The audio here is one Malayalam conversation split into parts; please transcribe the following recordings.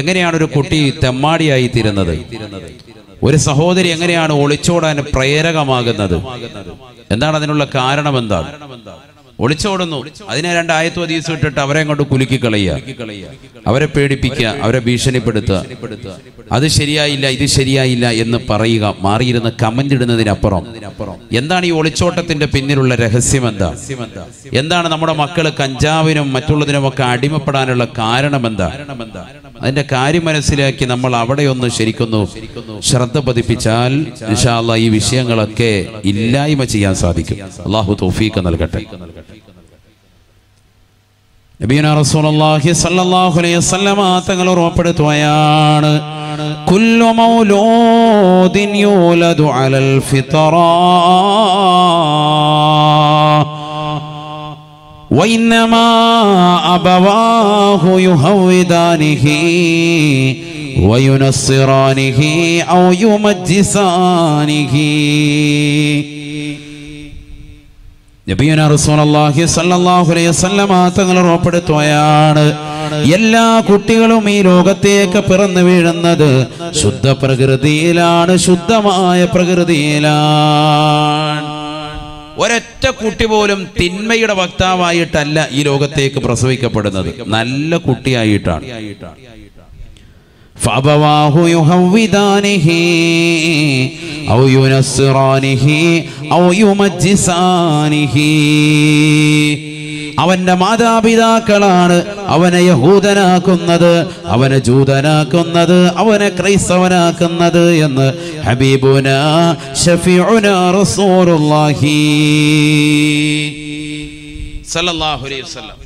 എങ്ങനെയാണ് ഒരു കുട്ടി തെമ്മാടിയായി തീരുന്നത്? ഒരു സഹോദരി എങ്ങനെയാണ് ഒളിച്ചോടാൻ പ്രേരകമാകുന്നത്? എന്താണ് അതിനുള്ള കാരണം? എന്താണ്? ഒളിച്ചോടുന്നു. അതിനെ 2 ആയത്ത് ഹദീസ് ഇട്ടിട്ട് അവരെ കൊണ്ട് കുലുക്കി കളയുക, അവരെ പേടിപ്പിക്കുക, അവരെ ഭീഷണിപ്പെടുത്തുക. അത് ശരിയായില്ല, ഇത് ശരിയായില്ല എന്ന് പറയുക, മാറിയിരുന്ന് കമന്റ് ഇടുന്നതിനപ്പുറം എന്താണ് ഈ ഒളിച്ചോട്ടത്തിന്റെ പിന്നിലുള്ള രഹസ്യം? എന്താണ് നമ്മുടെ മക്കള് കഞ്ചാവിനും മറ്റുള്ളതിനുമൊക്കെ അടിമപ്പെടാനുള്ള കാരണം? അതിന്റെ കാര്യം മനസ്സിലാക്കി നമ്മൾ അവിടെയൊന്ന് ശരിക്കൊന്നു ശ്രദ്ധ പതിപ്പിച്ചാൽ ഇൻഷാ അല്ലാഹ് ഈ വിഷയങ്ങളൊക്കെ ഇല്ലായ്മ ചെയ്യാൻ സാധിക്കും. അല്ലാഹു തൗഫീഖ് നൽകട്ടെ. നബിയുനാ റസൂലുള്ളാഹി സ്വല്ലല്ലാഹു അലൈഹി വസല്ലമ തങ്ങൾ ഉറപ്പെടുത്തുകയാണ്, കുല്ലു മൗലൂദിൻ യൂലദു അലൽ ഫിത്ര വഇന്നമാ അബവാഹു യുഹവിദാനിഹി വയുനസ്സിറാനിഹി ഔ യുമജ്ജിസാനിഹി. നബിയുനാ റസൂലുള്ളാഹി സ്വല്ലല്ലാഹു അലൈഹി വസല്ലമ തങ്ങൾ ഉറപ്പെടുത്തുകയാണ്, എല്ലാ കുട്ടികളും ഈ ലോകത്തേക്ക് പിറന്നു വീഴുന്നത് ശുദ്ധ പ്രകൃതിയിലാണ്, ശുദ്ധമായ പ്രകൃതിയിലാണ്. ഒരൊറ്റ കുട്ടി പോലും തിന്മയുടെ വക്താവായിട്ടല്ല ഈ ലോകത്തേക്ക് പ്രസവിക്കപ്പെടുന്നത്, നല്ല കുട്ടിയായിട്ടാണ്. ഫഅബവാഹു യുഹവിദാനിഹി ഔ യുനസ്സിറാനിഹി ഔ യുമജ്ജിസാനിഹി. അവന്റെ മാതാപിതാക്കളാണ് അവനെ യഹൂദനാക്കുന്നത്, അവനെ ജൂതനാക്കുന്നത്, അവനെ ക്രൈസ്തവനാക്കുന്നത് എന്ന് ഹബീബുനാ ശഫീഉനാ റസൂലുള്ളാഹി സല്ലല്ലാഹു അലൈഹി വസല്ലം,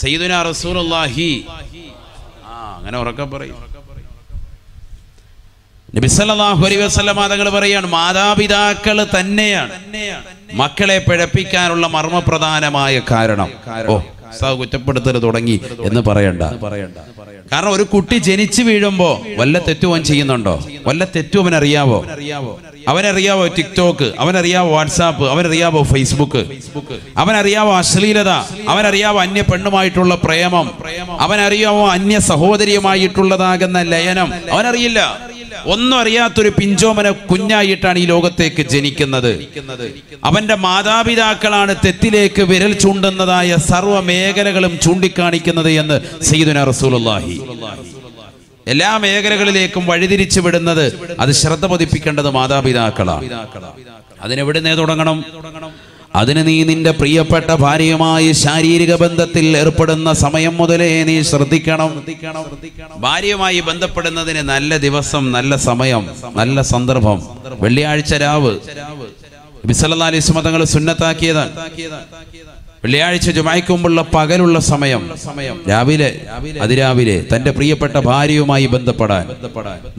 സയ്യിദുനാ റസൂലുള്ളാഹി. അങ്ങനെ ഉറക്കെ പറയും. നബി സല്ലല്ലാഹു അലൈഹി വസല്ലം തങ്ങൾ പറയാണ്, മാതാപിതാക്കൾ തന്നെയാണ് മക്കളെ പിഴപ്പിക്കാനുള്ള മർമ്മപ്രധാനമായ കാരണം. കുറ്റപ്പെടുത്തൽ തുടങ്ങി എന്ന് പറയണ്ട. കാരണം ഒരു കുട്ടി ജനിച്ചു വീഴുമ്പോ വല്ല തെറ്റും അവൻ ചെയ്യുന്നുണ്ടോ? വല്ല തെറ്റും അവനറിയാവോ? അവനറിയാവോ ടിക്ടോക്ക്? അവനറിയാവോ വാട്സാപ്പ്? അവനറിയാവോ ഫേസ്ബുക്ക്? അവനറിയാവോ അശ്ലീലത? അവനറിയാവോ അന്യ പെണ്ണുമായിട്ടുള്ള പ്രേമം? അവനറിയാവോ അന്യ സഹോദരിയുമായിട്ടുള്ളതാകുന്ന ലയനം? അവനറിയില്ല. ഒന്നും അറിയാത്തൊരു പിഞ്ചോമന കുഞ്ഞായിട്ടാണ് ഈ ലോകത്തേക്ക് ജനിക്കുന്നത്. അവന്റെ മാതാപിതാക്കളാണ് തെറ്റിലേക്ക് വിരൽ ചൂണ്ടുന്നതായ സർവ്വ മേഖലകളും ചൂണ്ടിക്കാണിക്കുന്നത് എന്ന് സയ്യിദുനാ റസൂലുള്ളാഹി. എല്ലാ മേഖലകളിലേക്കും വഴിതിരിച്ചു വിടുന്നത്, അത് ശ്രദ്ധ പതിപ്പിക്കേണ്ടത് മാതാപിതാക്കളാണ്. അതിനെവിടുന്നേ തുടങ്ങണം? അതിന് നീ നിന്റെ പ്രിയപ്പെട്ട ഭാര്യയുമായി ശാരീരിക ബന്ധത്തിൽ ഏർപ്പെടുന്ന സമയം മുതലേ നീ ശ്രദ്ധിക്കണം. ഭാര്യയുമായി ബന്ധപ്പെടുന്നതിന് നല്ല ദിവസം, നല്ല സമയം, നല്ല സന്ദർഭം വെള്ളിയാഴ്ച രാവ് നബി സല്ലല്ലാഹു അലൈഹി വസല്ലം തങ്ങൾ സുന്നത്താക്കിയതാണ്. വെള്ളിയാഴ്ച ജുമഅയ്ക്ക് മുമ്പുള്ള പകലുള്ള സമയം, രാവിലെ അതിരാവിലെ തന്റെ പ്രിയപ്പെട്ട ഭാര്യയുമായി ബന്ധപ്പെടാൻ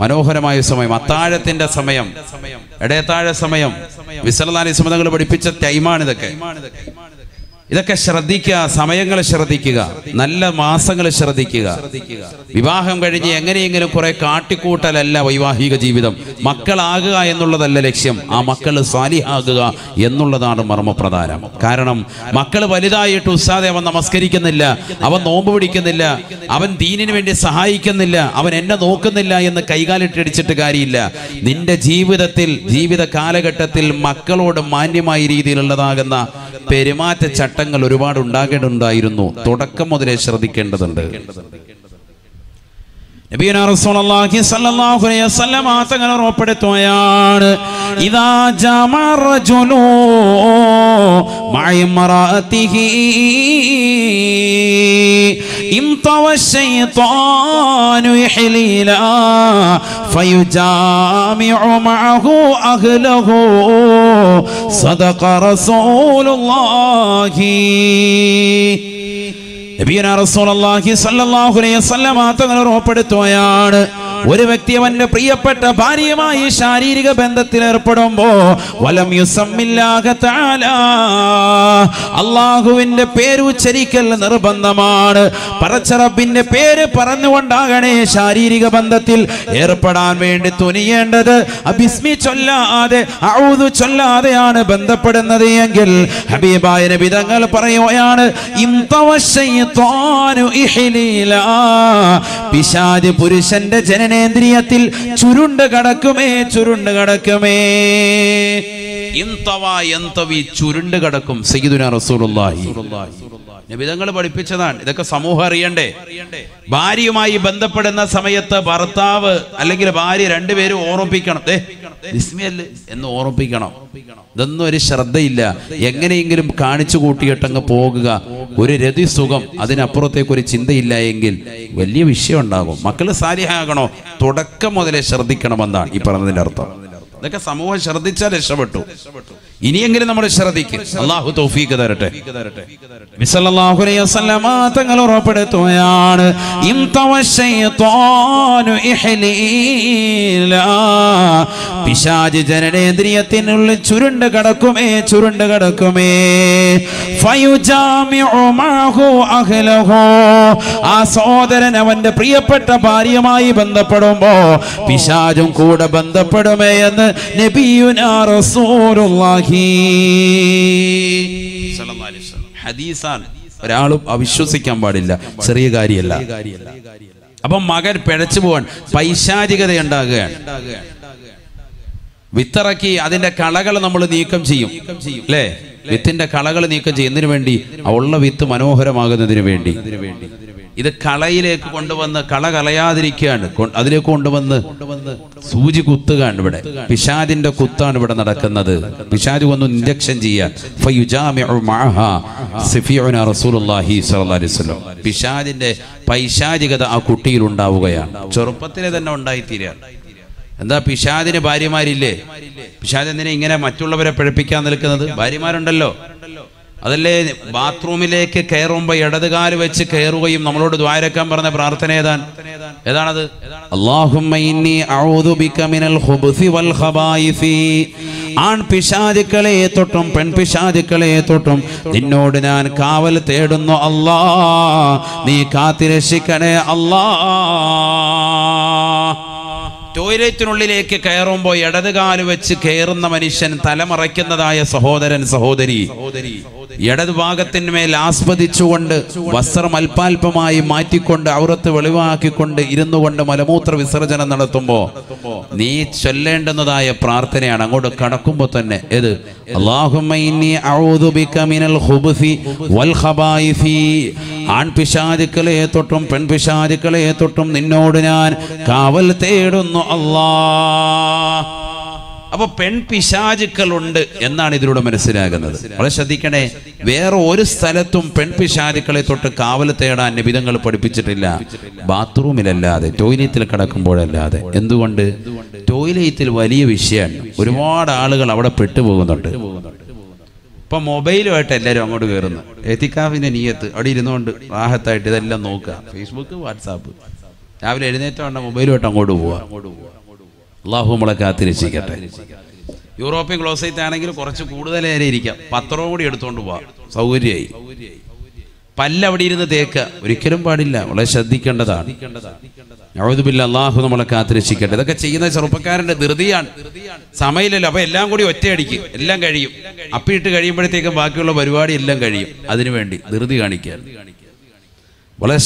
മനോഹരമായ സമയം, അത്താഴത്തിന്റെ സമയം, ഇടയത്താഴ സമയം, നബി സല്ലല്ലാഹു അലൈഹി വസല്ലം തങ്ങൾ പഠിപ്പിച്ച ടൈമാണ് ഇതൊക്കെ. ഇതൊക്കെ ശ്രദ്ധിക്കുക, സമയങ്ങൾ ശ്രദ്ധിക്കുക, നല്ല മാസങ്ങൾ ശ്രദ്ധിക്കുക. വിവാഹം കഴിഞ്ഞ് എങ്ങനെയെങ്കിലും കുറെ കാട്ടിക്കൂട്ടലല്ല വൈവാഹിക ജീവിതം. മക്കളാകുക എന്നുള്ളതല്ല ലക്ഷ്യം, ആ മക്കൾ സാലിഹാകുക എന്നുള്ളതാണ് മർമ്മപ്രധാനം. കാരണം മക്കൾ വലുതായിട്ട് ഉസ്താദെ അവൻ നമസ്കരിക്കുന്നില്ല, അവൻ നോമ്പ് പിടിക്കുന്നില്ല, അവൻ ദീനിന് വേണ്ടി സഹായിക്കുന്നില്ല, അവൻ എന്നെ നോക്കുന്നില്ല എന്ന് കൈകാലിട്ടടിച്ചിട്ട് കാര്യമില്ല. നിന്റെ ജീവിതത്തിൽ, ജീവിത കാലഘട്ടത്തിൽ മക്കളോട് മാന്യമായ രീതിയിലുള്ളതാകുന്ന പെരുമാറ്റ ചട്ടങ്ങൾ ഒരുപാട് ഉണ്ടാകേണ്ടതുണ്ടായിരുന്നു. തുടക്കം മുതലേ ശ്രദ്ധിക്കേണ്ടതുണ്ട്. നബിയുനാ റസൂലുള്ളാഹി സ്വല്ലല്ലാഹു അലൈഹി വസല്ലം തങ്ങൾ ഉറപ്പെടുത്തുകയാണ്, ഇദാ ജമഅ റജുലു മഅ ഇംറഅതിഹി ഇംതവ ശൈത്വാനു ഇഹ്ലീലാ ഫയുജാമിഉ മഅഹു അഹ്ലഹു സദഖ റസൂലുള്ളാഹി. നബിയുനാ റസൂലുള്ളാഹി സ്വല്ലല്ലാഹു അലൈഹി വസല്ലം തങ്ങൾ ഉറപ്പെടുത്തുകയാണ്, ഒരു വ്യക്തി അവന്റെ പ്രിയപ്പെട്ട ഭാര്യയുമായി ശാരീരിക ബന്ധത്തിൽ ഏർപ്പെടുമ്പോ വലം യുസമ്മില്ലാഹ തആല അല്ലാഹുവിന്റെ പേര് ഉച്ചരിക്കൽ നിർബന്ധമാണ്. പടച്ച റബ്ബിന്റെ പേര് പറഞ്ഞുകൊണ്ടാകണേ ശാരീരിക ബന്ധത്തിൽ ഏർപ്പെടാൻ വേണ്ടി തുനിയേണ്ടത്. ബിസ്മി ചൊല്ലാതെ അഊദു ചൊല്ലാതെയാണ് ബന്ധപ്പെടുന്നത് എങ്കിൽ ഹബീബായ നബി തങ്ങൾ പറയുകയാണ് ഇംതവശൈത്വാനു ഇഹ്ലീല പിശാച് പുരുഷന്റെ ജനനേന്ദ്രിയത്തിൽ ചുരുണ്ട് കടക്കുമേ ചുരുണ്ട് കടക്കും. സയ്യിദുനാ റസൂലുള്ളാഹി നബി തങ്ങൾ പഠിപ്പിച്ചതാണ്. ഇതൊക്കെ സമൂഹം അറിയണ്ടേ. ഭാര്യയുമായി ബന്ധപ്പെടുന്ന സമയത്ത് ഭർത്താവ് അല്ലെങ്കിൽ ഭാര്യ രണ്ടുപേരും ഓർമ്മിപ്പിക്കണം, ബിസ്മിയല്ലേ എന്ന് ഓർമ്മിപ്പിക്കണം. ഇതൊന്നും ഒരു ശ്രദ്ധയില്ല. എങ്ങനെയെങ്കിലും കാണിച്ചു കൂട്ടിയിട്ടങ്ങ് പോകുക. ഒരു രതി സുഖം, അതിനപ്പുറത്തേക്ക് ഒരു ചിന്തയില്ല എങ്കിൽ വലിയ വിഷയം ഉണ്ടാകും. മക്കള് സാലിഹാകണോ തുടക്കം മുതലേ ശ്രദ്ധിക്കണമെന്നാണ് ഈ പറഞ്ഞതിന്റെ അർത്ഥം. ഇതൊക്കെ സമൂഹം ശ്രദ്ധിച്ചാൽ രക്ഷപ്പെട്ടു. ഇനിയെങ്കിലും നമ്മൾ ശ്രദ്ധിക്കും. അല്ലാഹു തൗഫീഖ് തരട്ടെ. നബി സല്ലല്ലാഹു അലൈഹി വസല്ലം തങ്ങൾ ഉറപ്പെടുത്തുകയാണ് ഇംതവശൈത്വാനു ഇഹ്ലീല പിശാച് ജനനേന്ദ്രിയത്തിനുള്ളിൽ ചുരുണ്ട് കടക്കുമേ ഫയുജാമിഉ മഅഹു അഹ്ലഹു ആ സഹോദരൻ അവന്റെ പ്രിയപ്പെട്ട ഭാര്യയുമായി ബന്ധപ്പെടുമ്പോ പിശാചും കൂടെ ബന്ധപ്പെടുമേ എന്ന് നബിയുനാ റസൂലുള്ളാഹി സല്ലല്ലാഹു അലൈഹി വസല്ലം ഹദീസാണ്. ഒരാളും അവിശ്വസിക്കാൻ പാടില്ല. ചെറിയ കാര്യമല്ല. അപ്പം മകൻ പിഴച്ചു പോവാൻ പൈശാചികത ഉണ്ടാകുകയാണ്. വിത്തിറക്കി അതിന്റെ കളകൾ നമ്മൾ നീക്കം ചെയ്യും അല്ലേ? വിത്തിന്റെ കളകൾ നീക്കം ചെയ്യുന്നതിന് വേണ്ടി, ഉള്ള വിത്ത് മനോഹരമാകുന്നതിന് വേണ്ടി. ഇത് കളയിലേക്ക് കൊണ്ടുവന്ന് കള കളയാതിരിക്കുകയാണ്, അതിലേക്ക് കൊണ്ടുവന്ന് സൂചി കുത്തുകയാണ്. ഇവിടെ പിശാചിന്റെ കുത്താണ് ഇവിടെ നടക്കുന്നത്. പിശാച് വന്ന് ഇൻജക്ഷൻ ചെയ്യാൻ പിശാചിന്റെ പൈശാചികത ആ കുട്ടിയിൽ ഉണ്ടാവുകയാണ്. ചെറുപ്പത്തിലെ തന്നെ ഉണ്ടായിത്തീരാൻ. എന്താ പിശാചിന് ഭാര്യമാരില്ലേ? പിശാച് എന്തിനാ ഇങ്ങനെ മറ്റുള്ളവരെ പിഴപ്പിക്കാൻ നിൽക്കുന്നത്? ഭാര്യമാരുണ്ടല്ലോ. അതല്ലേ ബാത്റൂമിലേക്ക് കയറുമ്പോ ഇടതുകാല് വെച്ച് കയറുകയും നമ്മളോട് ദ്വാരക്കാൻ പറഞ്ഞ പ്രാർത്ഥന ഏതാണത്? അല്ലാഹുമ്മ ഇന്നി അഊദു ബിക മിനൽ ഖുബ്സി വൽ ഖബായിസി ആൺ പിശാചുക്കളെ തൊട്ടും പെൺപിശാചുക്കളെ തൊട്ടും നിന്നോട് ഞാൻ കാവൽ തേടുന്നു അല്ലാ, നീ കാത്തിരക്ഷിക്കണേ അല്ലാ. ടോയ്ലറ്റിനുള്ളിലേക്ക് കയറുമ്പോൾ ഇടതുകാല് വെച്ച് കയറുന്ന മനുഷ്യൻ തലമറയ്ക്കുന്നതായ സഹോദരൻ സഹോദരി ഇടതുഭാഗത്തിന്മേൽ ആസ്വദിച്ചുകൊണ്ട് വസ്ത്രം അല്പാൽപമായി മാറ്റിക്കൊണ്ട് ഔറത്ത് വെളിവാക്കിക്കൊണ്ട് ഇരുന്നു കൊണ്ട് മലമൂത്ര വിസർജനം നടത്തുമ്പോ നീ ചൊല്ലേണ്ടുന്നതായ പ്രാർത്ഥനയാണ്. അങ്ങോട്ട് കടക്കുമ്പോ തന്നെ ഏത്? അല്ലാഹുമ്മ ഇന്നി അഊദു ബിക മിനൽ ഖുബ്സി വൽ ഖബായിസി ആൺ പിശാചുക്കളെ തൊട്ടും പെൺപിശാചുക്കളെ തൊട്ടും നിന്നോട് ഞാൻ കാവൽ തേടുന്നു അല്ലാ. അപ്പൊ പെൺപിശാചുക്കളുണ്ട് എന്നാണ് ഇതിലൂടെ മനസ്സിലാകുന്നത്. വളരെ ശ്രദ്ധിക്കണേ. വേറെ ഒരു സ്ഥലത്തും പെൺപിശാചുക്കളെ തൊട്ട് കാവൽ തേടാൻ നബിതങ്ങൾ പഠിപ്പിച്ചിട്ടില്ല. ബാത്റൂമിലല്ലാതെ, ടോയ്ലറ്റിൽ കിടക്കുമ്പോഴല്ലാതെ. എന്തുകൊണ്ട്? ടോയ്ലറ്റിൽ വലിയ വിഷയമാണ്. ഒരുപാട് ആളുകൾ അവിടെ പെട്ടുപോകുന്നുണ്ട്. ഇപ്പൊ മൊബൈലുമായിട്ട് എല്ലാവരും അങ്ങോട്ട് കയറുന്നു. എത്തിക്കാഫിന്റെ നിയത്ത് അവിടെ ഇരുന്നുകൊണ്ട് റാഹത്തായിട്ട് ഇതെല്ലാം നോക്കുക. Facebook, WhatsApp. രാവിലെ എഴുന്നേറ്റോണ്ട മൊബൈലുമായിട്ട് അങ്ങോട്ട് പോവുക. അല്ലാഹു നമ്മളെ കാത്തിരക്ഷിക്കട്ടെ. യൂറോപ്യൻ ക്ലോസറ്റ് ആണെങ്കിൽ കുറച്ച് കൂടുതൽ നേരം ഇരിക്കാം. പത്രവും കൂടി എടുത്തുകൊണ്ട് പോവാം, സൗകര്യമായി. പല്ല് അവിടെ ഇരുന്ന് തേക്കുക ഒരിക്കലും പാടില്ല. വളരെ ശ്രദ്ധിക്കേണ്ടതാണ്. നഊദു ബില്ലാഹ്, അല്ലാഹു നമ്മളെ കാത്തിരക്ഷിക്കട്ടെ. ഇതൊക്കെ ചെയ്യുന്ന ചെറുപ്പക്കാരന്റെ ധൃതിയാണ്. സമയമില്ലല്ലോ. അപ്പൊ എല്ലാം കൂടി ഒറ്റയടിക്ക് എല്ലാം കഴിയും. അപ്പിയിട്ട് കഴിയുമ്പോഴത്തേക്കും ബാക്കിയുള്ള പരിപാടി എല്ലാം കഴിയും. അതിനുവേണ്ടി ധൃതി കാണിക്കാൻ വളരെ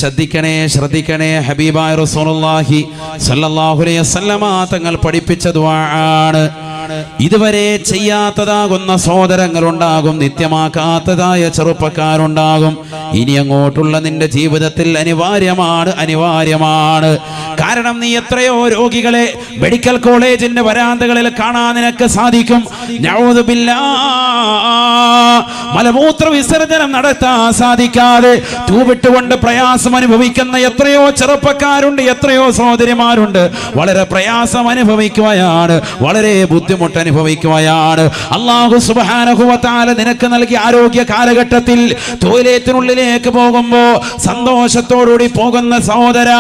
ശ്രദ്ധിക്കണേ. ഹബീബായ റസൂലുള്ളാഹി സ്വല്ലല്ലാഹു അലൈഹി വസല്ലമ തങ്ങൾ പഠിപ്പിച്ച ദുആണ്. ഇതുവരെ ചെയ്യാത്തതാകുന്ന സഹോദരങ്ങളുണ്ടാകും, നിത്യമാക്കാത്തതായ ചെറുപ്പക്കാരുണ്ടാകും. ഇനി അങ്ങോട്ടുള്ള നിന്റെ ജീവിതത്തിൽ അനിവാര്യമാണ്. കാരണം നീ എത്രയോ രോഗികളെ മെഡിക്കൽ കോളേജിന്റെ വരാന്തകളിൽ കാണാൻ നിനക്ക് സാധിക്കും. നഊദു ബില്ലാഹ്, മലമൂത്ര വിസർജനം നടത്താൻ സാധിക്കാതെ തൂവിട്ടുകൊണ്ട് പ്രയാസം അനുഭവിക്കുന്ന എത്രയോ ചെറുപ്പക്കാരുണ്ട്, എത്രയോ സഹോദരിമാരുണ്ട്. വളരെ പ്രയാസം അനുഭവിക്കുകയാണ്, വളരെ ബുദ്ധിമുട്ട് അനുഭവിക്കുകയാണ്. അല്ലാഹു സുബ്ഹാനഹു വ തആല നിനക്ക് നൽകിയ ആരോഗ്യ കാലഘട്ടത്തിൽ ടോയ്ലറ്റിനുള്ളിലേക്ക് പോകുമ്പോ സന്തോഷത്തോടുകൂടി പോകുന്ന സഹോദര,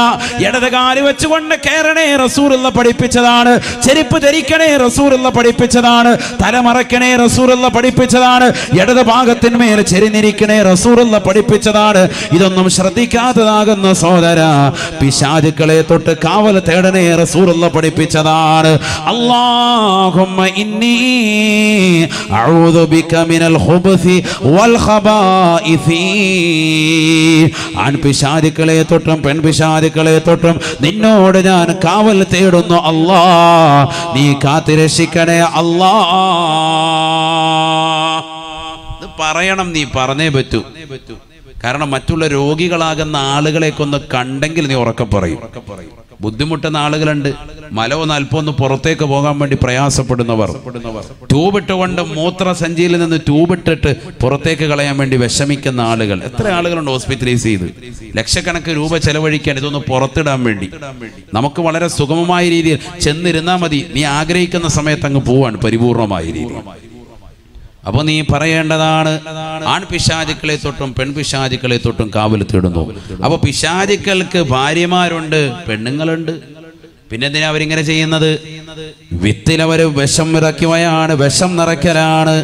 ഇടത് കാല് വെച്ചുകൊണ്ട് കയറണേ റസൂലുള്ള പഠിപ്പിച്ചതാണ്. ചെരുപ്പ് ധരിക്കണേ റസൂലുള്ള പഠിപ്പിച്ചതാണ്. തലമറക്കണേ റസൂലുള്ള പഠിപ്പിച്ചതാണ്. ഇടത് ഭാഗത്തിന്മേൽ ചെരിഞ്ഞിരിക്കണേ റസൂലുള്ള പഠിപ്പിച്ചതാണ്. ഇതൊന്നും ശ്രദ്ധിക്കാത്തതാകുന്ന സഹോദര, പിശാചുക്കളെ തൊട്ട് കാവൽ തേടണേ റസൂലുള്ള പഠിപ്പിച്ചതാണ്. അല്ലാഹുമ്മ ഇന്നി അഊദു ബിക മിനൽ ഖുബ്സി വൽ ഖബായിസി. ആൺപിശാചുക്കളെ തൊട്ടും പെൺപിശാചുക്കളെ തൊട്ടും നിന്നോട് ഞാൻ കാവൽ തേടുന്നു അല്ലാ, നീ കാത്തുരക്ഷിക്കണേ അല്ലാ. ഇത് പറയണം, നീ പറഞ്ഞേ പറ്റൂ. കാരണം മറ്റുള്ള രോഗികളാകുന്ന ആളുകളെക്കൊന്ന് കണ്ടെങ്കിൽ നീ ഉറക്കെ പറയും. ബുദ്ധിമുട്ടുന്ന ആളുകളുണ്ട്, മലോ നൽപ്പൊന്ന് പുറത്തേക്ക് പോകാൻ വേണ്ടി പ്രയാസപ്പെടുന്നവർ, ട്യൂബിട്ടുകൊണ്ട് മൂത്രസഞ്ചിയിൽ നിന്ന് ട്യൂബിട്ടിട്ട് പുറത്തേക്ക് കളയാൻ വേണ്ടി വിഷമിക്കുന്ന ആളുകൾ. എത്ര ആളുകളുണ്ട് ഹോസ്പിറ്റലൈസ് ചെയ്ത് ലക്ഷക്കണക്കിന് രൂപ ചെലവഴിക്കാൻ ഇതൊന്ന് പുറത്തിടാൻ വേണ്ടി. നമുക്ക് വളരെ സുഗമമായ രീതിയിൽ ചെന്നിരുന്നാൽ മതി, നീ ആഗ്രഹിക്കുന്ന സമയത്ത് അങ്ങ് പോവാണ് പരിപൂർണമായ രീതിയിൽ. അപ്പൊ നീ പറയേണ്ടതാണ്, ആൺപിശാചുക്കളെ തൊട്ടും പെൺപിശാചുക്കളെ തൊട്ടും കാവൽ തേടുന്നു. അപ്പൊ പിശാചുക്കൾക്ക് ഭാര്യമാരുണ്ട്, പെണ്ണുങ്ങളുണ്ട്. പിന്നെന്തിനാ അവരിങ്ങനെ ചെയ്യുന്നത്? വിത്തിലവര് വിഷം ഇറക്കുകയാണ്, വിഷം നിറയ്ക്കലാണ്.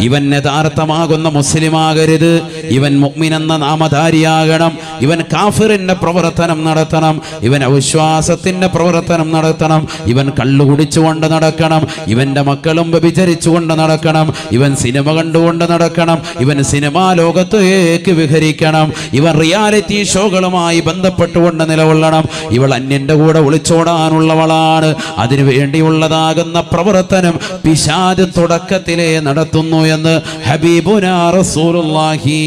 ഇവൻ യഥാർത്ഥമാകുന്ന മുസ്ലിമാകരുത്, ഇവൻ മുഅ്മിനെന്ന നാമധാരിയാകണം, ഇവൻ കാഫിറിന്റെ പ്രവർത്തനം നടത്തണം, ഇവൻ അവിശ്വാസത്തിന്റെ പ്രവർത്തനം നടത്തണം, ഇവൻ കള്ളു കുടിച്ചുകൊണ്ട് നടക്കണം, ഇവന്റെ മക്കളും വ്യഭിചരിച്ചുകൊണ്ട് നടക്കണം, ഇവൻ സിനിമ കണ്ടുകൊണ്ട് നടക്കണം, ഇവൻ സിനിമാ ലോകത്തേക്ക് വിഹരിക്കണം, ഇവൻ റിയാലിറ്റി ഷോകളുമായി ബന്ധപ്പെട്ടുകൊണ്ട് നിലകൊള്ളണം, ഇവൾ അന്യന്റെ കൂടെ ഒളിച്ചോടാനുള്ളവളാണ്. അതിനു വേണ്ടിയുള്ളതാകുന്ന പ്രവർത്തനം പിശാച് തുടക്കത്തിലേ നടത്തുന്നു എന്ന് ഹബീബുനാ റസൂലുള്ളാഹി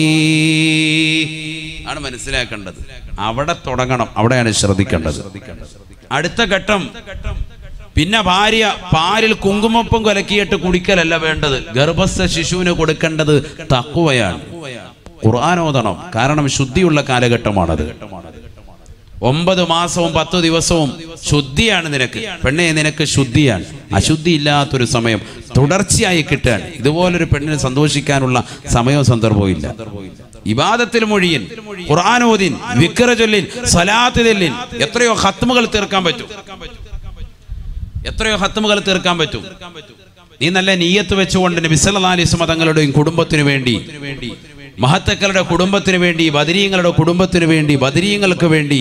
ആണ് മനസ്സിലാക്കേണ്ടത്. അവിടെ തുടങ്ങണം, അവിടെയാണ് ശ്രദ്ധിക്കേണ്ടത്. അടുത്ത ഘട്ടം, പിന്നെ ഭാര്യ പാലിൽ കുങ്കുമപ്പം കലക്കിയിട്ട് കുടിക്കലല്ല വേണ്ടത്. ഗർഭസ്ഥ ശിശുവിന് കൊടുക്കേണ്ടത് തഖ്വയാണ്. ഖുർആൻ ഓതണം, കാരണം ശുദ്ധിയുള്ള കാലഘട്ടമാണത്. 9 മാസവും 10 ദിവസവും ശുദ്ധിയാണ് നിനക്ക് പെണ്ണെ, നിനക്ക് ശുദ്ധിയാണ്. അശുദ്ധി ഇല്ലാത്തൊരു സമയം തുടർച്ചയായി കിട്ടാൻ ഇതുപോലൊരു പെണ്ണിന് സന്തോഷിക്കാനുള്ള സമയവും സന്ദർഭവും ഇല്ല. ഇബാദത്തിൽ മൊഴിയൻ, ഖുർആനോദിൻ, വിക്ർ ചൊല്ലിൻ, സ്വലാത്ത് ചൊല്ലിൻ, എത്രയോ ഖത്മുകൾ തീർക്കാൻ പറ്റും, എത്രയോ ഖത്മുകൾ തീർക്കാൻ പറ്റും. നീ നല്ല നിയ്യത്ത് വെച്ചുകൊണ്ട് നബി സല്ലല്ലാഹു അലൈഹി വസല്ലം തങ്ങളുടെയും കുടുംബത്തിനു വേണ്ടി, മഹത്തുക്കളുടെ കുടുംബത്തിന് വേണ്ടി, ബദരീങ്ങളുടെ കുടുംബത്തിന് വേണ്ടി, ബദരീങ്ങൾക്ക് വേണ്ടി